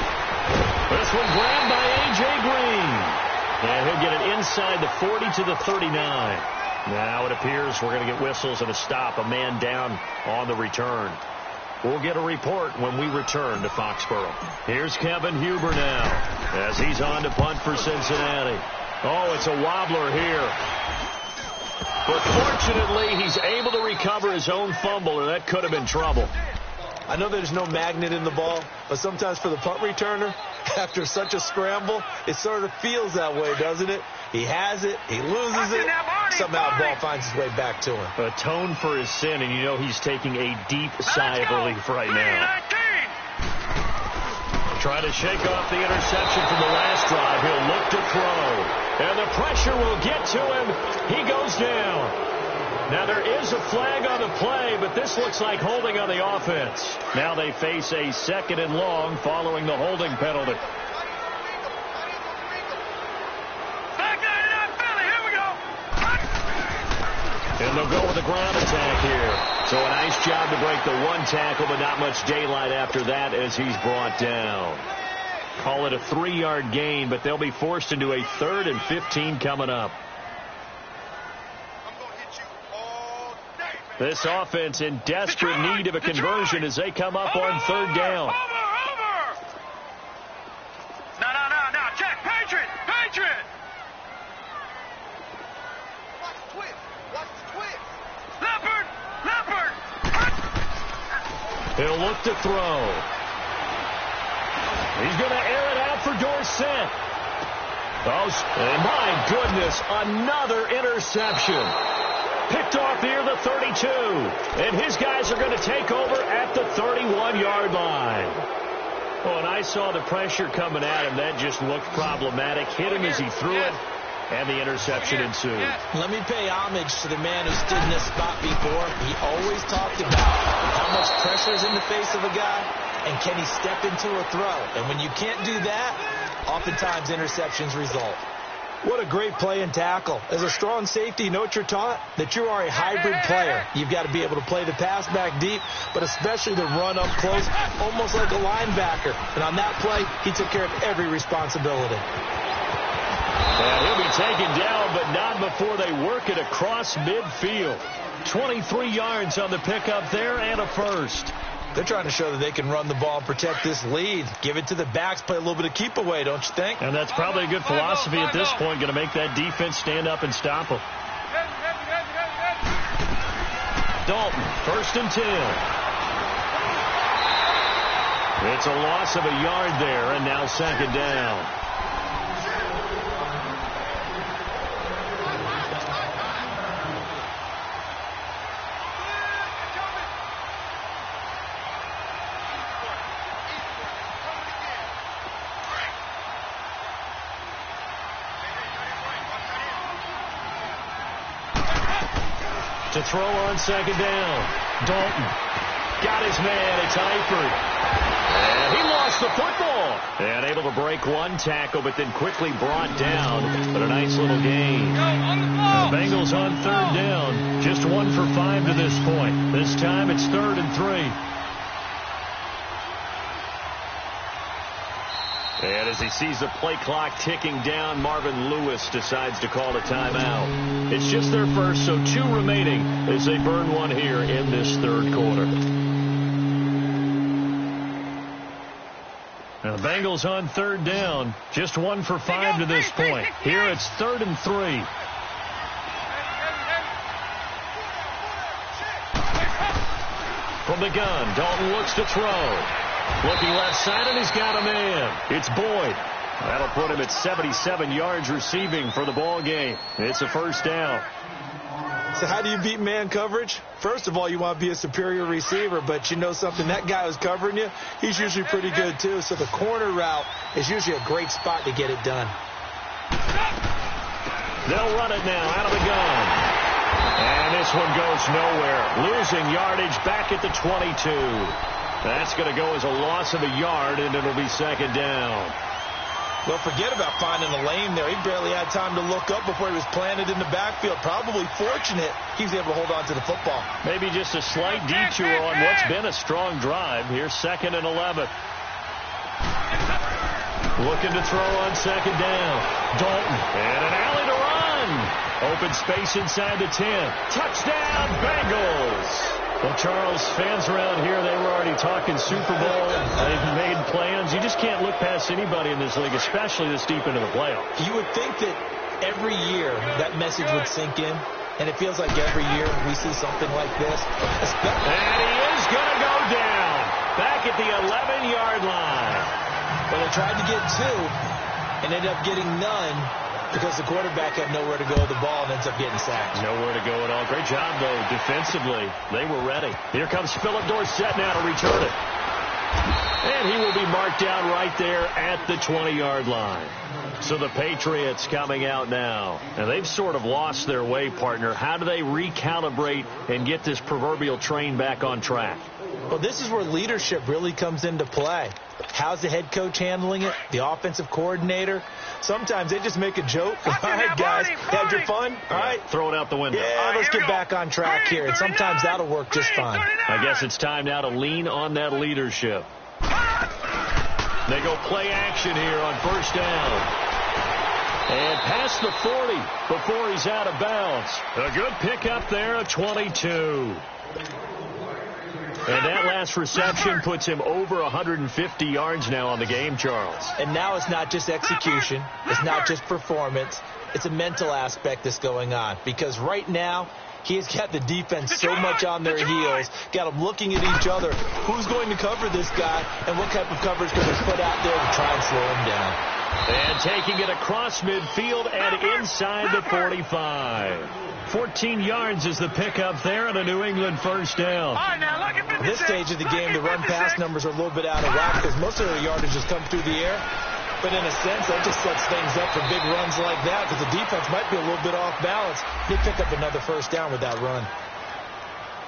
This one grabbed by A.J. Green. And he'll get it inside the 40 to the 39. Now it appears we're going to get whistles and a stop. A man down on the return. We'll get a report when we return to Foxborough. Here's Kevin Huber now as he's on to punt for Cincinnati. Oh, it's a wobbler here. But fortunately, he's able to recover his own fumble, or that could have been trouble. I know there's no magnet in the ball, but sometimes for the punt returner, after such a scramble, it sort of feels that way, doesn't it? He has it, he loses it, somehow the ball finds its way back to him. Atone for his sin, and you know he's taking a deep sigh of relief right now. Trying to shake off the interception from the last drive. He'll look to throw. And the pressure will get to him. He goes down. Now, there is a flag on the play, but this looks like holding on the offense. Now they face a 2nd and long following the holding penalty. And they'll go with a ground attack here. So a nice job to break the 1 tackle, but not much daylight after that as he's brought down. Call it a 3-yard gain, but they'll be forced into a 3rd and 15 coming up. This offense in desperate need of a conversion as they come up on 3rd down. Now, check, Patriot! Leopard! He'll look to throw. He's going to air it out for Dorsett. Oh, my goodness, another interception. Picked off near the 32. And his guys are going to take over at the 31-yard line. Oh, and I saw the pressure coming at him. That just looked problematic. Hit him as he threw it, and the interception ensued. Let me pay homage to the man who stood in this spot before. He always talked about how much pressure is in the face of a guy, and can he step into a throw. And when you can't do that, oftentimes interceptions result. What a great play and tackle. As a strong safety, you know what you're taught? That you are a hybrid player. You've got to be able to play the pass back deep, but especially the run up close, almost like a linebacker. And on that play, he took care of every responsibility. And he'll be taken down, but not before they work it across midfield. 23 yards on the pickup there and a first. They're trying to show that they can run the ball and protect this lead. Give it to the backs, play a little bit of keep away, don't you think? And that's probably a good philosophy at this point, going to make that defense stand up and stop them. Dalton, 1st and 10. It's a loss of a yard there, and now 2nd down. To throw on 2nd down. Dalton got his man. It's Eifert. And he lost the football. And able to break 1 tackle, but then quickly brought down. But a nice little gain. The Bengals on 3rd down. Just 1 for 5 to this point. This time it's 3rd and 3. And as he sees the play clock ticking down, Marvin Lewis decides to call a timeout. It's just their first, so 2 remaining as they burn 1 here in this 3rd quarter. Now the Bengals on 3rd down, just 1 for 5 to this point. Here it's 3rd and 3. From the gun, Dalton looks to throw. Looking left side, and he's got a man. It's Boyd. That'll put him at 77 yards receiving for the ball game. It's a 1st down. So how do you beat man coverage? First of all, you want to be a superior receiver, but you know something, that guy who's covering you, he's usually pretty good too. So the corner route is usually a great spot to get it done. They'll run it now out of the gun. And this one goes nowhere. Losing yardage back at the 22. That's going to go as a loss of a yard, and it'll be 2nd down. Well, forget about finding a lane there. He barely had time to look up before he was planted in the backfield. Probably fortunate he was able to hold on to the football. Maybe just a slight detour on what's been a strong drive. Here's 2nd and 11. Looking to throw on 2nd down. Dalton. And an alley to run. Open space inside the 10. Touchdown, Bengals. Well, Charles, fans around here, they were already talking Super Bowl. They've made plans. You just can't look past anybody in this league, especially this deep into the playoffs. You would think that every year that message would sink in, and it feels like every year we see something like this. And he is going to go down back at the 11-yard line. But they tried to get 2 and ended up getting none, because the quarterback had nowhere to go with the ball and ends up getting sacked. Nowhere to go at all. Great job, though, defensively. They were ready. Here comes Philip Dorsett now to return it. And he will be marked down right there at the 20-yard line. So the Patriots coming out now. And they've sort of lost their way, partner. How do they recalibrate and get this proverbial train back on track? Well, this is where leadership really comes into play. How's the head coach handling it? The offensive coordinator? Sometimes they just make a joke. All right, guys, had your fun? All right. Throw it out the window. Yeah, let's get back on track here. And sometimes that'll work just fine. I guess it's time now to lean on that leadership. They go play action here on first down. And past the 40 before he's out of bounds. A good pickup there, a 22. And that last reception puts him over 150 yards now on the game, Charles. And now it's not just execution. It's not just performance. It's a mental aspect that's going on. Because right now, he's got the defense so much on their heels, got them looking at each other. Who's going to cover this guy, and what type of coverage can we put out there to try and slow him down? And taking it across midfield and inside the 45. 14 yards is the pickup there, and a New England first down. At this stage of the game, the run-pass numbers are a little bit out of whack because most of their yardage has come through the air. But in a sense, that just sets things up for big runs like that because the defense might be a little bit off balance. They pick up another first down with that run.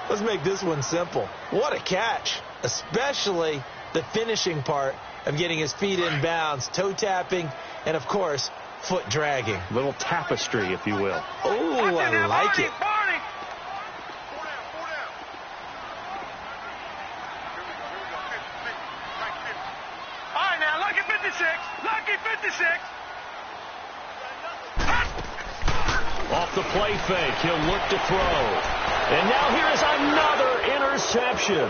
Let's make this one simple. What a catch, especially the finishing part of getting his feet in bounds, toe tapping, and, of course, foot dragging. Little tapestry, if you will. Oh, I like it. All right, now, lucky 56. Lucky 56. Off the play fake, he'll look to throw. And now here is another interception.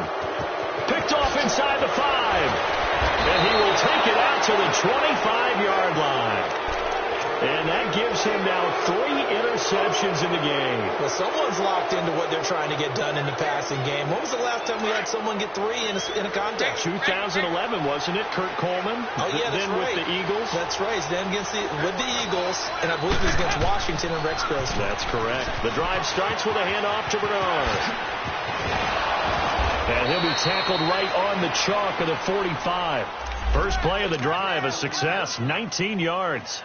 Picked off inside the 5. And he will take it out to the 25-yard line. And that gives him now 3 interceptions in the game. Well, someone's locked into what they're trying to get done in the passing game. When was the last time we had someone get 3 in a contest? 2011, wasn't it? Kurt Coleman. Oh, yeah, that's then right. with the Eagles. That's right. Then with the Eagles, and I believe it was against Washington and Rex Grossman. That's correct. The drive starts with a handoff to Bernard. And he'll be tackled right on the chalk of the 45. First play of the drive, a success, 19 yards.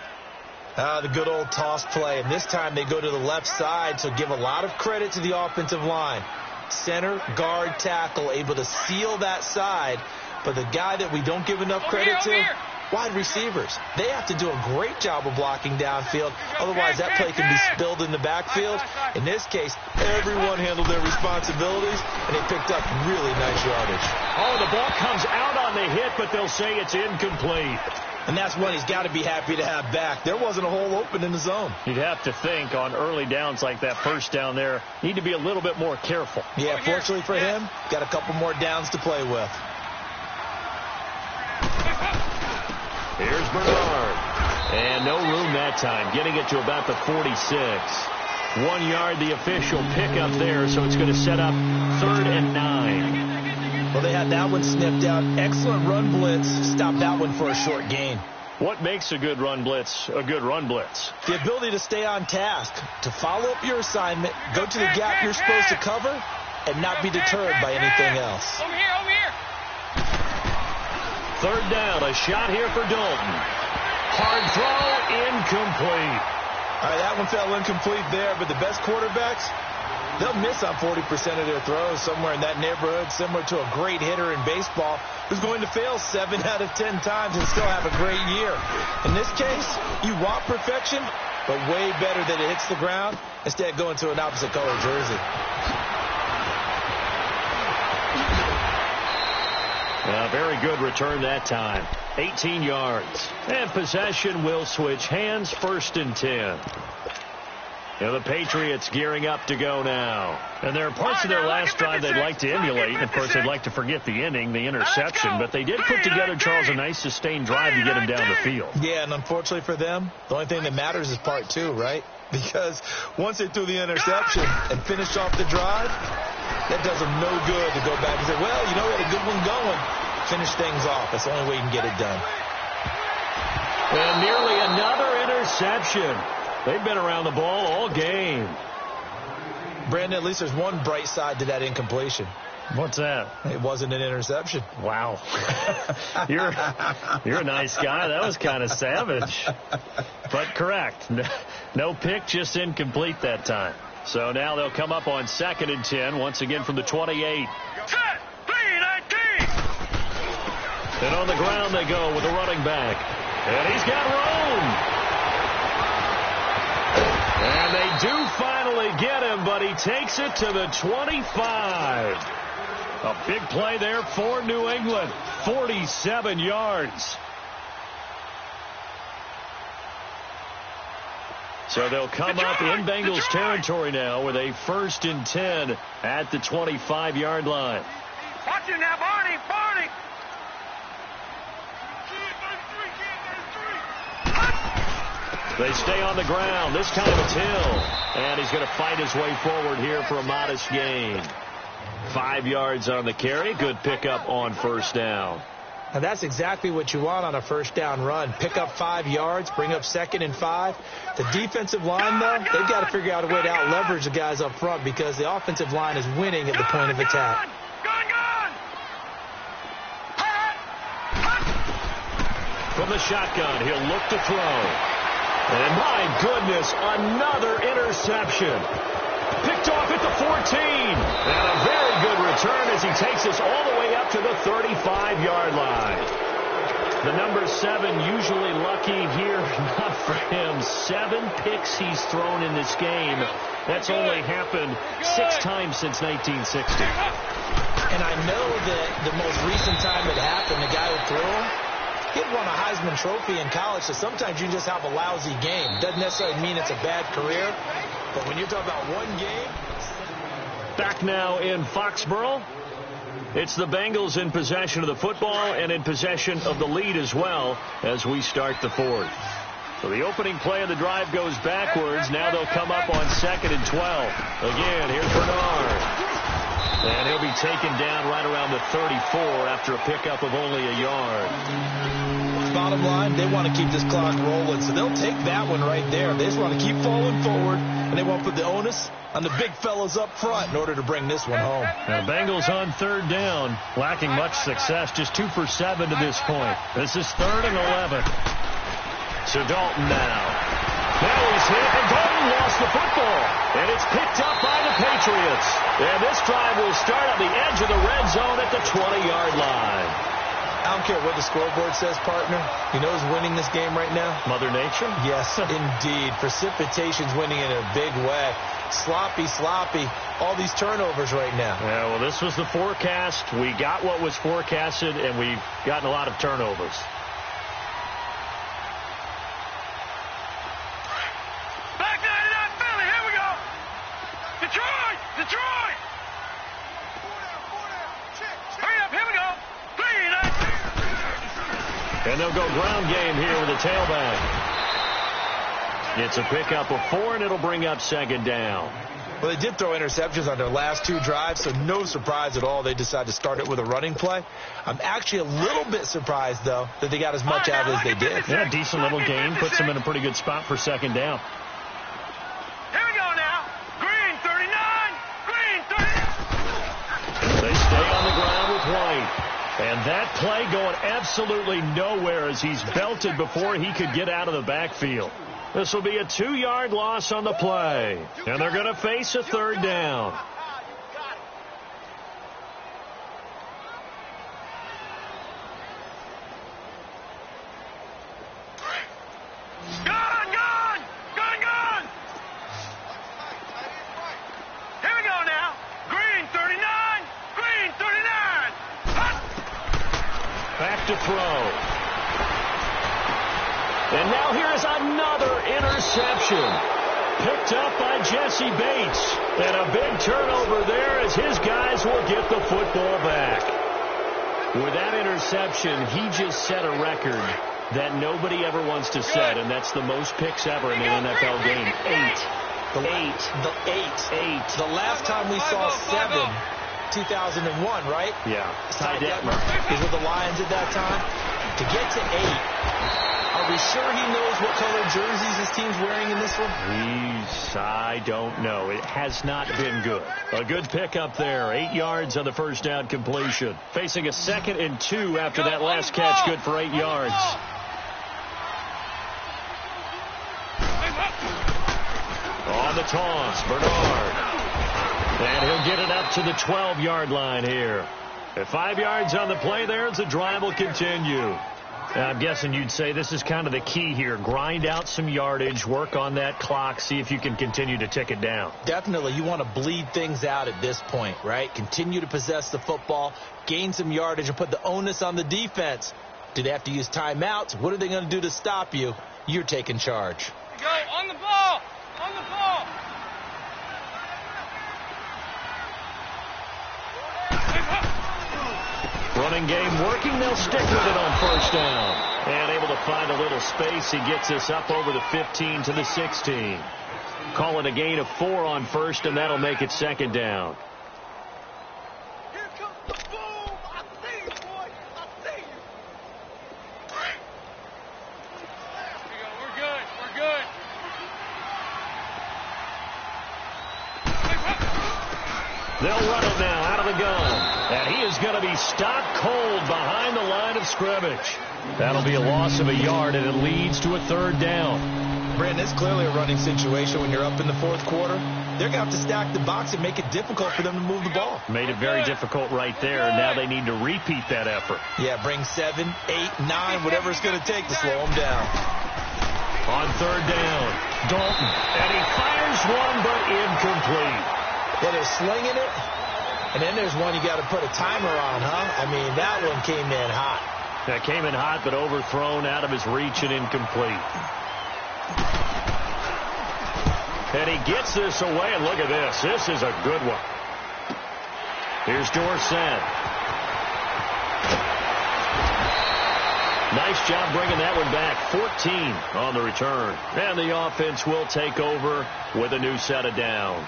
The good old toss play, and this time they go to the left side, so give a lot of credit to the offensive line. Center, guard, tackle, able to seal that side, but the guy that we don't give enough credit to, wide receivers. They have to do a great job of blocking downfield, otherwise that play can be spilled in the backfield. In this case, everyone handled their responsibilities, and they picked up really nice yardage. Oh, the ball comes out on the hit, but they'll say it's incomplete. And that's one he's got to be happy to have back. There wasn't a hole open in the zone. You'd have to think on early downs like that first down there, need to be a little bit more careful. Yeah, fortunately for him, got a couple more downs to play with. Here's Bernard. And no room that time, getting it to about the 46. 1 yard, the official pickup there, so it's going to set up 3rd and 9. Well, they had that one snipped out. Excellent run blitz. Stop that one for a short gain. What makes a good run blitz a good run blitz? The ability to stay on task, to follow up your assignment, go to the gap you're supposed to cover, and not be deterred by anything else. Over here. 3rd down, a shot here for Dalton. Hard throw, incomplete. All right, that one fell incomplete there, but the best quarterbacks, they'll miss on 40% of their throws, somewhere in that neighborhood, similar to a great hitter in baseball who's going to fail 7 out of 10 times and still have a great year. In this case, you want perfection, but way better that it hits the ground instead of going to an opposite color jersey. Very good return that time. 18 yards. And possession will switch hands, 1st and 10. The Patriots gearing up to go now. And there are parts of their last drive they'd like to emulate. And, of course, they'd like to forget the inning, the interception. But they did put together, Charles, a nice sustained drive to get him down the field. Yeah, and unfortunately for them, the only thing that matters is part 2, right? Because once they threw the interception and finished off the drive, that does them no good to go back and say, well, we had a good one going. Finish things off. That's the only way you can get it done. And nearly another interception. They've been around the ball all game. Brandon, at least there's one bright side to that incompletion. What's that? It wasn't an interception. Wow. You're a nice guy. That was kind of savage. But correct. No pick, just incomplete that time. So now they'll come up on 2nd and 10, once again from the 28. Set, 3-19. And on the ground they go with the running back. And he's got room. And they do finally get him, but he takes it to the 25. A big play there for New England. 47 yards. So they'll come up in Bengals territory now with a 1st and 10 at the 25-yard line. Watch him now, Barney. They stay on the ground. This time it's Hill. And he's going to fight his way forward here for a modest gain. 5 yards on the carry. Good pickup on 1st down. And that's exactly what you want on a 1st down run. Pick up 5 yards, bring up 2nd and 5. The defensive line, though, they've got to figure out a way to out-leverage the guys up front because the offensive line is winning at the point of attack. From the shotgun, he'll look to throw. And my goodness, another interception. Picked off at the 14. And a very good return as he takes us all the way up to the 35-yard line. The number 7 usually lucky here. Not for him. 7 picks he's thrown in this game. That's only happened 6 times since 1960. And I know that the most recent time it happened, the guy who threw him, he had won a Heisman Trophy in college, so sometimes you just have a lousy game. Doesn't necessarily mean it's a bad career, but when you're talking about one game. Back now in Foxborough. It's the Bengals in possession of the football and in possession of the lead as well as we start the 4th. So the opening play of the drive goes backwards. Now they'll come up on 2nd and 12. Again, here's Bernard. And he'll be taken down right around the 34 after a pickup of only a yard. Bottom line, they want to keep this clock rolling, so they'll take that one right there. They just want to keep falling forward, and they want to put the onus on the big fellas up front in order to bring this one home. Now, Bengals on 3rd down, lacking much success, just 2 for 7 to this point. This is 3rd and 11. So Dalton now. Now he's hit, and Dalton lost the football. And it's picked up by the Patriots. And this drive will start on the edge of the red zone at the 20-yard line. I don't care what the scoreboard says, partner. You know who's winning this game right now? Mother Nature? Yes, indeed. Precipitation's winning in a big way. Sloppy. All these turnovers right now. Yeah, well, this was the forecast. We got what was forecasted, and we've gotten a lot of turnovers. Back 99 Philly, here we go. Detroit. Hurry up, here we go. 3-19. And they'll go ground game here with a tailback. It's a pickup of 4, and it'll bring up 2nd down. Well, they did throw interceptions on their last 2 drives, so no surprise at all they decided to start it with a running play. I'm actually a little bit surprised, though, that they got as much out as they did. Yeah, decent little gain. Puts them in a pretty good spot for 2nd down. Here we go now. Green 39. Green 39. They stay on the ground with White. And that play going absolutely nowhere as he's belted before he could get out of the backfield. This will be a 2-yard loss on the play. And they're going to face a 3rd down. Gone. Here we go now. Green 39. Back to throw. And now here's another interception. Picked up by Jesse Bates. And a big turnover there as his guys will get the football back. With that interception, he just set a record that nobody ever wants to set, and that's the most picks ever in an NFL game. 8. The last time we saw 7, 2001, right? Yeah. Ty Detmer. He was with the Lions at that time. To get to 8. Are we sure he knows what color jerseys his team's wearing in this one? I don't know. It has not been good. A good pickup there. 8 yards on the first down completion. Facing a 2nd and 2 after that last catch. Good for 8 yards. On the toss, Bernard. And he'll get it up to the 12-yard line here. At 5 yards on the play there, the drive will continue. I'm guessing you'd say this is kind of the key here. Grind out some yardage, work on that clock, see if you can continue to tick it down. Definitely. You want to bleed things out at this point, right? Continue to possess the football, gain some yardage, and put the onus on the defense. Do they have to use timeouts? What are they going to do to stop you? You're taking charge. Go on the ball. On the ball. Running game working. They'll stick with it on first down. And able to find a little space. He gets us up over the 15 to the 16. Call it a gain of 4 on first, and that'll make it 2nd down. Here comes the boom. I see you, boy. I see you. Here we go. We're good. We're good. They'll run it now out of the gun. And he is going to be stopped cold behind the line of scrimmage. That'll be a loss of a yard, and it leads to a 3rd down. Brandon, it's clearly a running situation when you're up in the 4th quarter. They're going to have to stack the box and make it difficult for them to move the ball. Made it very difficult right there. Now they need to repeat that effort. Yeah, bring 7, 8, 9, whatever it's going to take to slow them down. On 3rd down, Dalton. And he fires one, but incomplete. Yeah, they're slinging it. And then there's one you got to put a timer on, huh? I mean, that one came in hot. That came in hot, but overthrown, out of his reach and incomplete. And he gets this away, and look at this. This is a good one. Here's Dorsett. Nice job bringing that one back. 14 on the return. And the offense will take over with a new set of downs.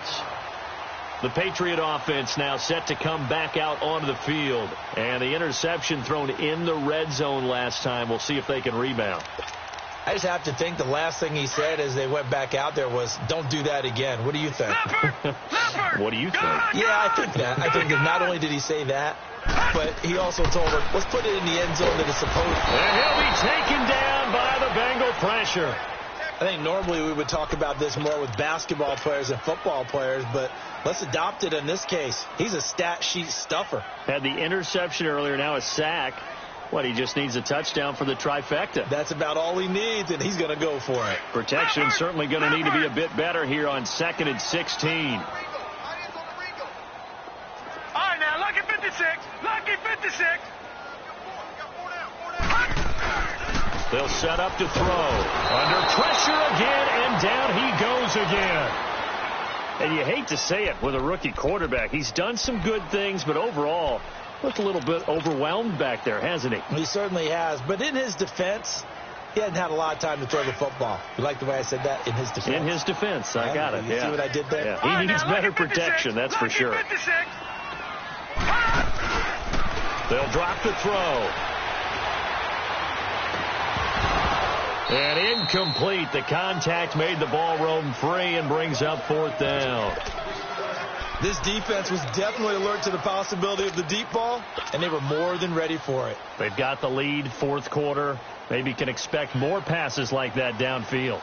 The Patriot offense now set to come back out onto the field. And the interception thrown in the red zone last time. We'll see if they can rebound. I just have to think the last thing he said as they went back out there was, don't do that again. What do you think? What do you think? Yeah, I think that. I think that not only did he say that, but he also told her, let's put it in the end zone that it's supposed to. And he'll be taken down by the Bengal pressure. I think normally we would talk about this more with basketball players and football players, but let's adopt it in this case. He's a stat sheet stuffer. Had the interception earlier, now a sack. What, he just needs a touchdown for the trifecta. That's about all he needs, and he's going to go for it. Protection certainly going to need to be a bit better here on 2nd and 16. All right, now, lucky 56. Lucky 56. They'll set up to throw. Under pressure again, and down he goes again. And you hate to say it with a rookie quarterback. He's done some good things, but overall, looked a little bit overwhelmed back there, hasn't he? He certainly has. But in his defense, he hadn't had a lot of time to throw the football. You like the way I said that? In his defense. In his defense. I got it. You see what I did there? Yeah. He needs better protection, that's for sure. They'll drop the throw. And incomplete. The contact made the ball roam free and brings up 4th down. This defense was definitely alert to the possibility of the deep ball, and they were more than ready for it. They've got the lead, 4th quarter. Maybe can expect more passes like that downfield.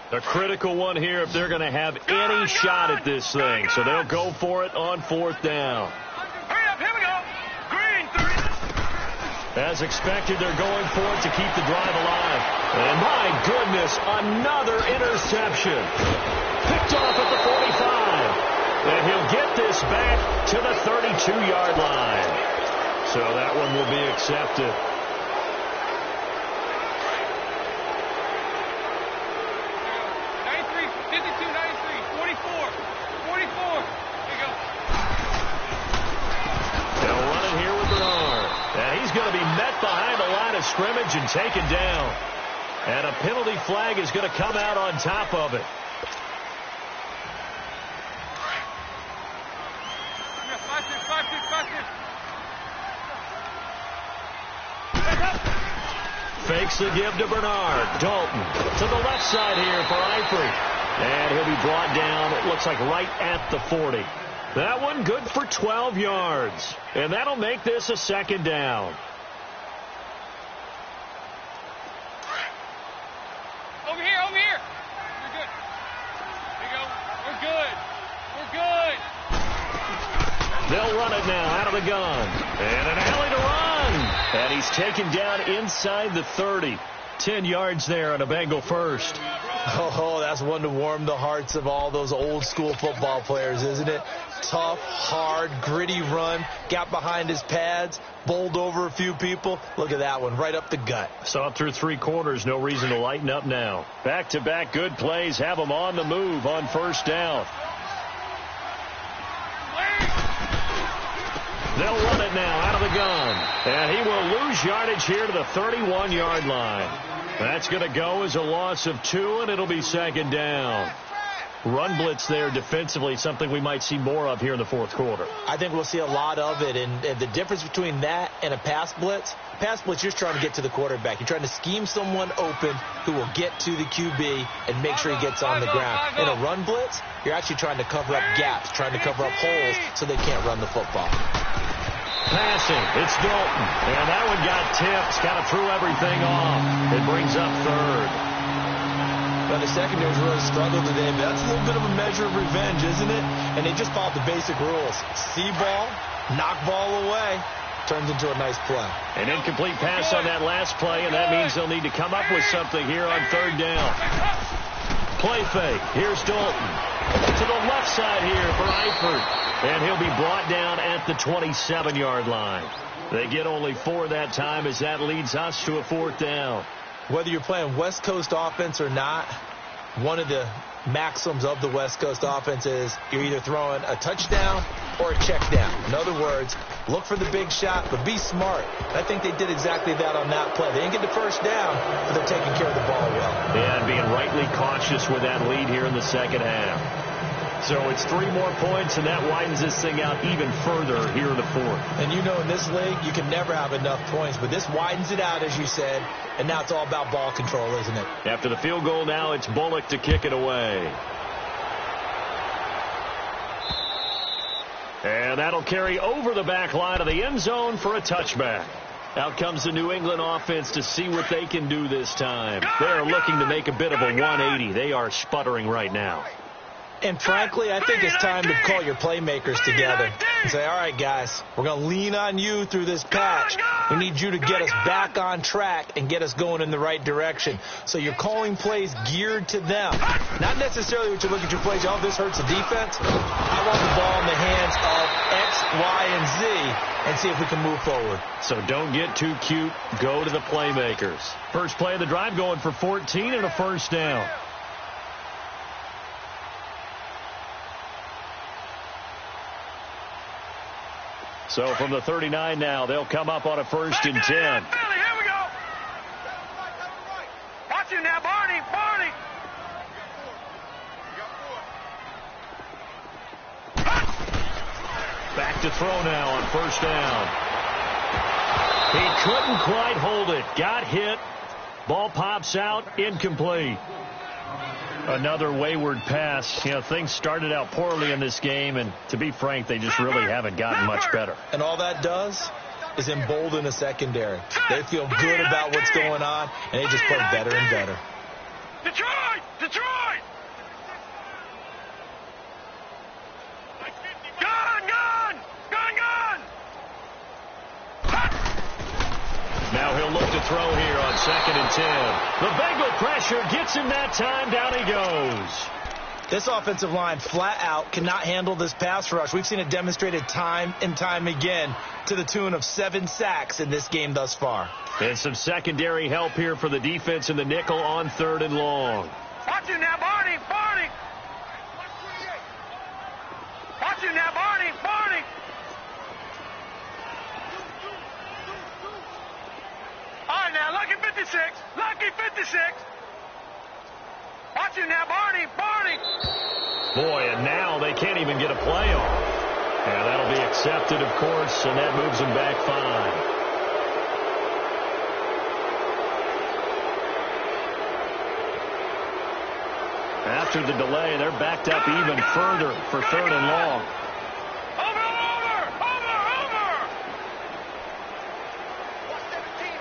A critical one here if they're going to have any shot at this thing. So they'll go for it on 4th down. Hurry up, here we go. Green, 30. As expected, they're going for it to keep the drive alive. And my goodness, another interception. Picked off at the 45. And he'll get this back to the 32-yard line. So that one will be accepted. Going to be met behind the scrimmage and taken down. And a penalty flag is going to come out on top of it. Fakes the give to Bernard. Dalton to the left side here for Eifert. And he'll be brought down, it looks like right at the 40. That one good for 12 yards. And that'll make this a second down. Over here, over here. We're good. There you go. We're good. We're good. They'll run it now out of the gun. And an alley to run. And he's taken down inside the 30. 10 yards there on a Bengal first. Oh, that's one to warm the hearts of all those old school football players, isn't it? Tough, hard, gritty run. Got behind his pads, bowled over a few people. Look at that one, right up the gut. Saw it through 3 quarters. No reason to lighten up now. Back-to-back good plays have them on the move on first down. They'll run it now out of the gun. And he will lose yardage here to the 31-yard line. That's going to go as a loss of 2, and it'll be second down. Run blitz there defensively, something we might see more of here in the fourth quarter. I think we'll see a lot of it, and the difference between that and a pass blitz, you're trying to get to the quarterback. You're trying to scheme someone open who will get to the QB and make sure he gets on the ground. In a run blitz, you're actually trying to cover up gaps, trying to cover up holes so they can't run the football. Passing, it's Dalton, and that one got tipped, kind of threw everything off. It brings up third. Well, the secondary's really struggled today, but that's a little bit of a measure of revenge, isn't it? And they just followed the basic rules. See ball, knock ball away, turns into a nice play. An incomplete pass on that last play, and that means they'll need to come up with something here on third down. Play fake, here's Dalton. To the left side here for Eifert. And he'll be brought down at the 27-yard line. They get only 4 that time as that leads us to a fourth down. Whether you're playing West Coast offense or not, one of the maxims of the West Coast offense is you're either throwing a touchdown or a check down. In other words, look for the big shot, but be smart. I think they did exactly that on that play. They didn't get the first down, but they're taking care of the ball well. Yeah, and being rightly cautious with that lead here in the second half. So it's 3 more points, and that widens this thing out even further here in the fourth. And you know in this league, you can never have enough points, but this widens it out, as you said, and now it's all about ball control, isn't it? After the field goal now, it's Bullock to kick it away. And that'll carry over the back line of the end zone for a touchback. Out comes the New England offense to see what they can do this time. They're looking to make a bit of a 180. They are sputtering right now. And frankly, I think it's time to call your playmakers together and say, all right, guys, we're going to lean on you through this patch. We need you to get us back on track and get us going in the right direction. So you're calling plays geared to them. Not necessarily what you look at your plays, oh, this hurts the defense. I want the ball in the hands of X, Y, and Z and see if we can move forward. So don't get too cute. Go to the playmakers. First play of the drive going for 14 and a first down. So from the 39 now, they'll come up on a 1st and 10. Here we go. Watch him now, Barney. Barney. Back to throw now on 1st down. He couldn't quite hold it. Got hit. Ball pops out. Incomplete. Another wayward pass. You know, things started out poorly in this game, and to be frank, they just really haven't gotten much better. And all that does is embolden the secondary. They feel good about what's going on, and they just play better and better. Detroit! Detroit! Gun! Gun! Gun! Gun! Now he'll look to throw here on 2nd and 10. The Bengal pressure gets him that time. Down he goes. This offensive line flat out cannot handle this pass rush. We've seen it demonstrated time and time again to the tune of 7 sacks in this game thus far. And some secondary help here for the defense in the nickel on 3rd and long. Watch him now, Barney. Barney. Watch him now, Barney. Barney. All right, now. 56. Lucky 56. Watch it now, Barney. Barney. Boy, and now they can't even get a play off. And that'll be accepted, of course, and that moves them back 5. After the delay, they're backed up even further for 3rd and long. Over. Watch 17.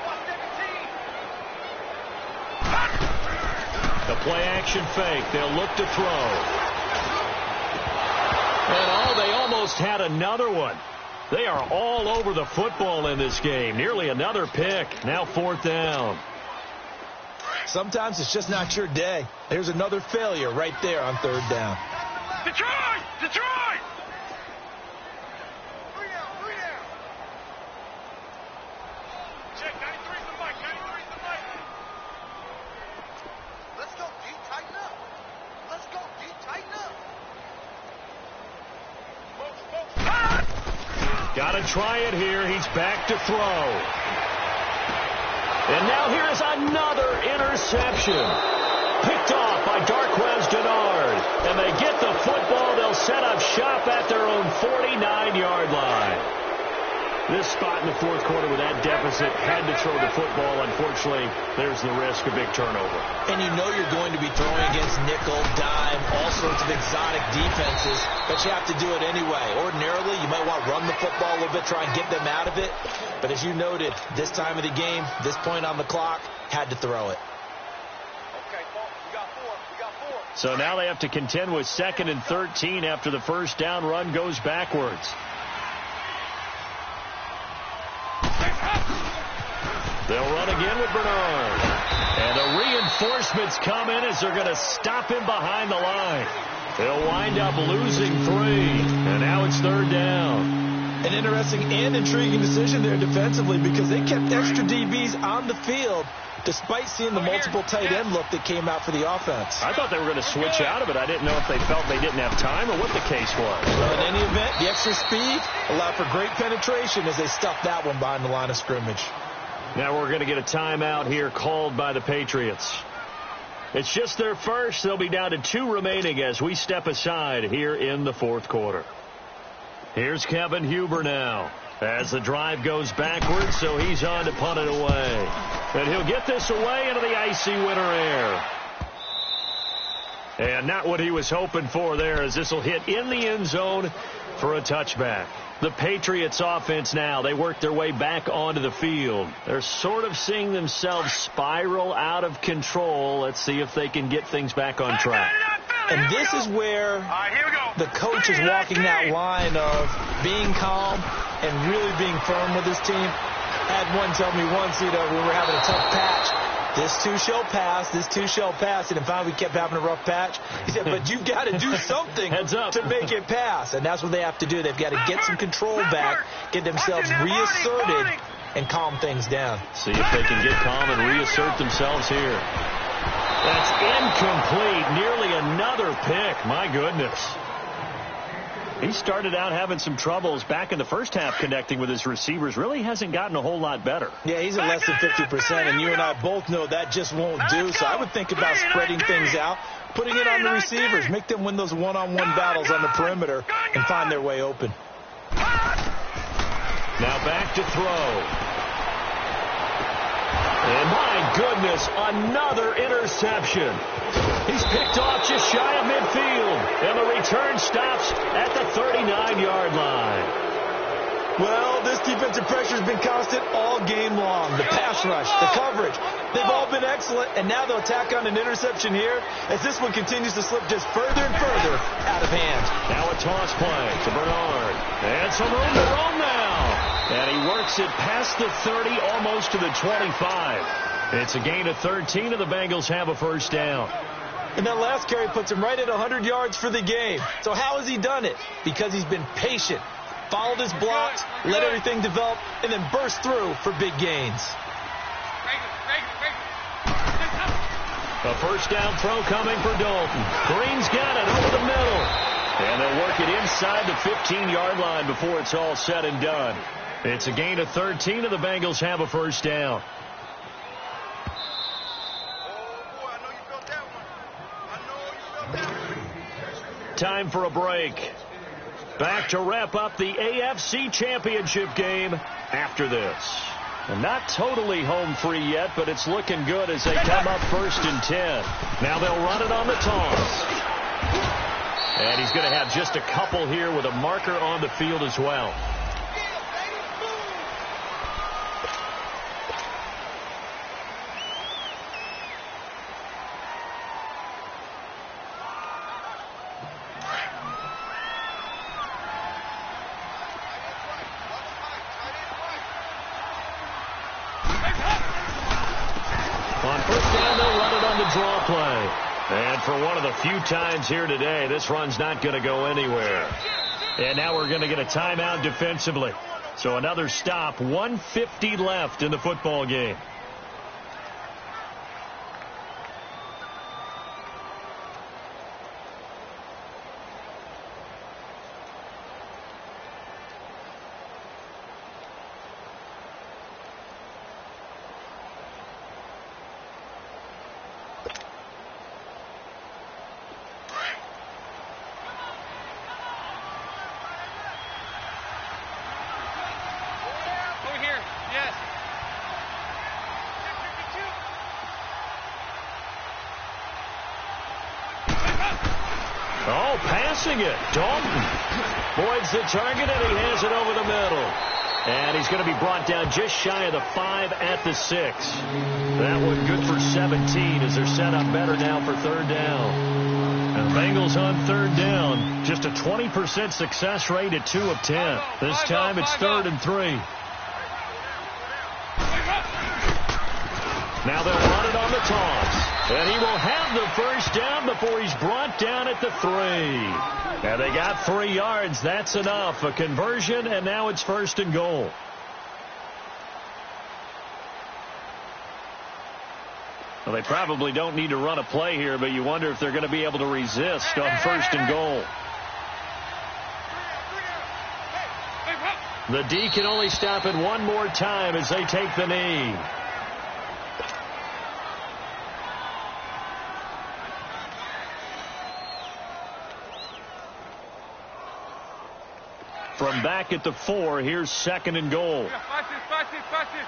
The play action fake. They'll look to throw. And they almost had another one. They are all over the football in this game. Nearly another pick. Now 4th down. Sometimes it's just not your day. There's another failure right there on 3rd down. Detroit! Three down. Check, 93's the mic. Let's go, D. Tighten up. Got to try it here. He's back to throw. And now here is another interception. Picked off by Darquez Denard. And they get the football. They'll set up shop at their own 49-yard line. This spot in the 4th quarter with that deficit, had to throw the football. Unfortunately, there's the risk of big turnover. And you know you're going to be throwing against nickel, dime, all sorts of exotic defenses, but you have to do it anyway. Ordinarily, you might want to run the football a little bit, try and get them out of it. But as you noted, this time of the game, this point on the clock, had to throw it. Okay, we got four. So now they have to contend with 2nd and 13 after the first down run goes backwards. They'll run again with Bernard. And the reinforcements come in as they're going to stop him behind the line. They'll wind up losing 3. And now it's 3rd down. An interesting and intriguing decision there defensively because they kept extra DBs on the field despite seeing the multiple tight end look that came out for the offense. I thought they were going to switch out of it. I didn't know if they felt they didn't have time or what the case was. Well, in any event, the extra speed allowed for great penetration as they stuffed that one behind the line of scrimmage. Now we're going to get a timeout here called by the Patriots. It's just their first. They'll be down to 2 remaining as we step aside here in the 4th quarter. Here's Kevin Huber now as the drive goes backwards, so he's on to punt it away. And he'll get this away into the icy winter air. And not what he was hoping for there, as this will hit in the end zone for a touchback. The Patriots offense now, they work their way back onto the field. They're sort of seeing themselves spiral out of control. Let's see if they can get things back on track. And this is where the coach is walking that line of being calm and really being firm with his team. I had one tell me once, when we were having a tough patch, this too shall pass, this too shall pass. And finally we kept having a rough patch. He said, but you've got to do something to make it pass. And that's what they have to do. They've got to get some control back, get themselves reasserted, and calm things down. See if they can get calm and reassert themselves here. That's incomplete. Nearly another pick. My goodness. He started out having some troubles back in the first half connecting with his receivers. Really hasn't gotten a whole lot better. Yeah, he's at less than 50%, and you and I both know that just won't do. So I would think about spreading things out, putting it on the receivers, make them win those one-on-one battles on the perimeter and find their way open. Now back to throw. And my goodness, another interception. He's picked off just shy of midfield. And the return stops at the 39-yard line. Well, this defensive pressure has been constant all game long. The pass rush, the coverage, they've all been excellent. And now they'll tack on an interception here as this one continues to slip just further and further out of hand. Now a toss play to Bernard. And some room to roam now. And he works it past the 30, almost to the 25. It's a gain of 13, and the Bengals have a first down. And that last carry puts him right at 100 yards for the game. So how has he done it? Because he's been patient, followed his blocks, let everything develop, and then burst through for big gains. A first down throw coming for Dalton. Green's got it over the middle. And they'll work it inside the 15-yard line before it's all said and done. It's a gain of 13, and the Bengals have a first down. time for a break. Back to wrap up the AFC Championship game after this. And not totally home free yet, but it's looking good as they come up 1st and 10. Now they'll run it on the toss. And he's going to have just a couple here with a marker on the field as well. On 1st down, they'll run it on the draw play. And for one of the few times here today, this run's not going to go anywhere. And now we're going to get a timeout defensively. So another stop, 1:50 left in the football game. Oh, passing it. Dalton voids the target, and he has it over the middle. And he's going to be brought down just shy of the 5 at the 6. That one good for 17 as they're set up better now for 3rd down. And Bengals on 3rd down. Just a 20% success rate at 2 of 10. This time it's 3rd and 3. Now they'll run it on the toss. And he will have the 1st down before he's brought down at the 3. And they got 3 yards. That's enough. A conversion, and now it's 1st and goal. Well, they probably don't need to run a play here, but you wonder if they're going to be able to resist on 1st and goal. The D can only stop it one more time as they take the knee. From back at the 4, here's 2nd and goal. Watch this.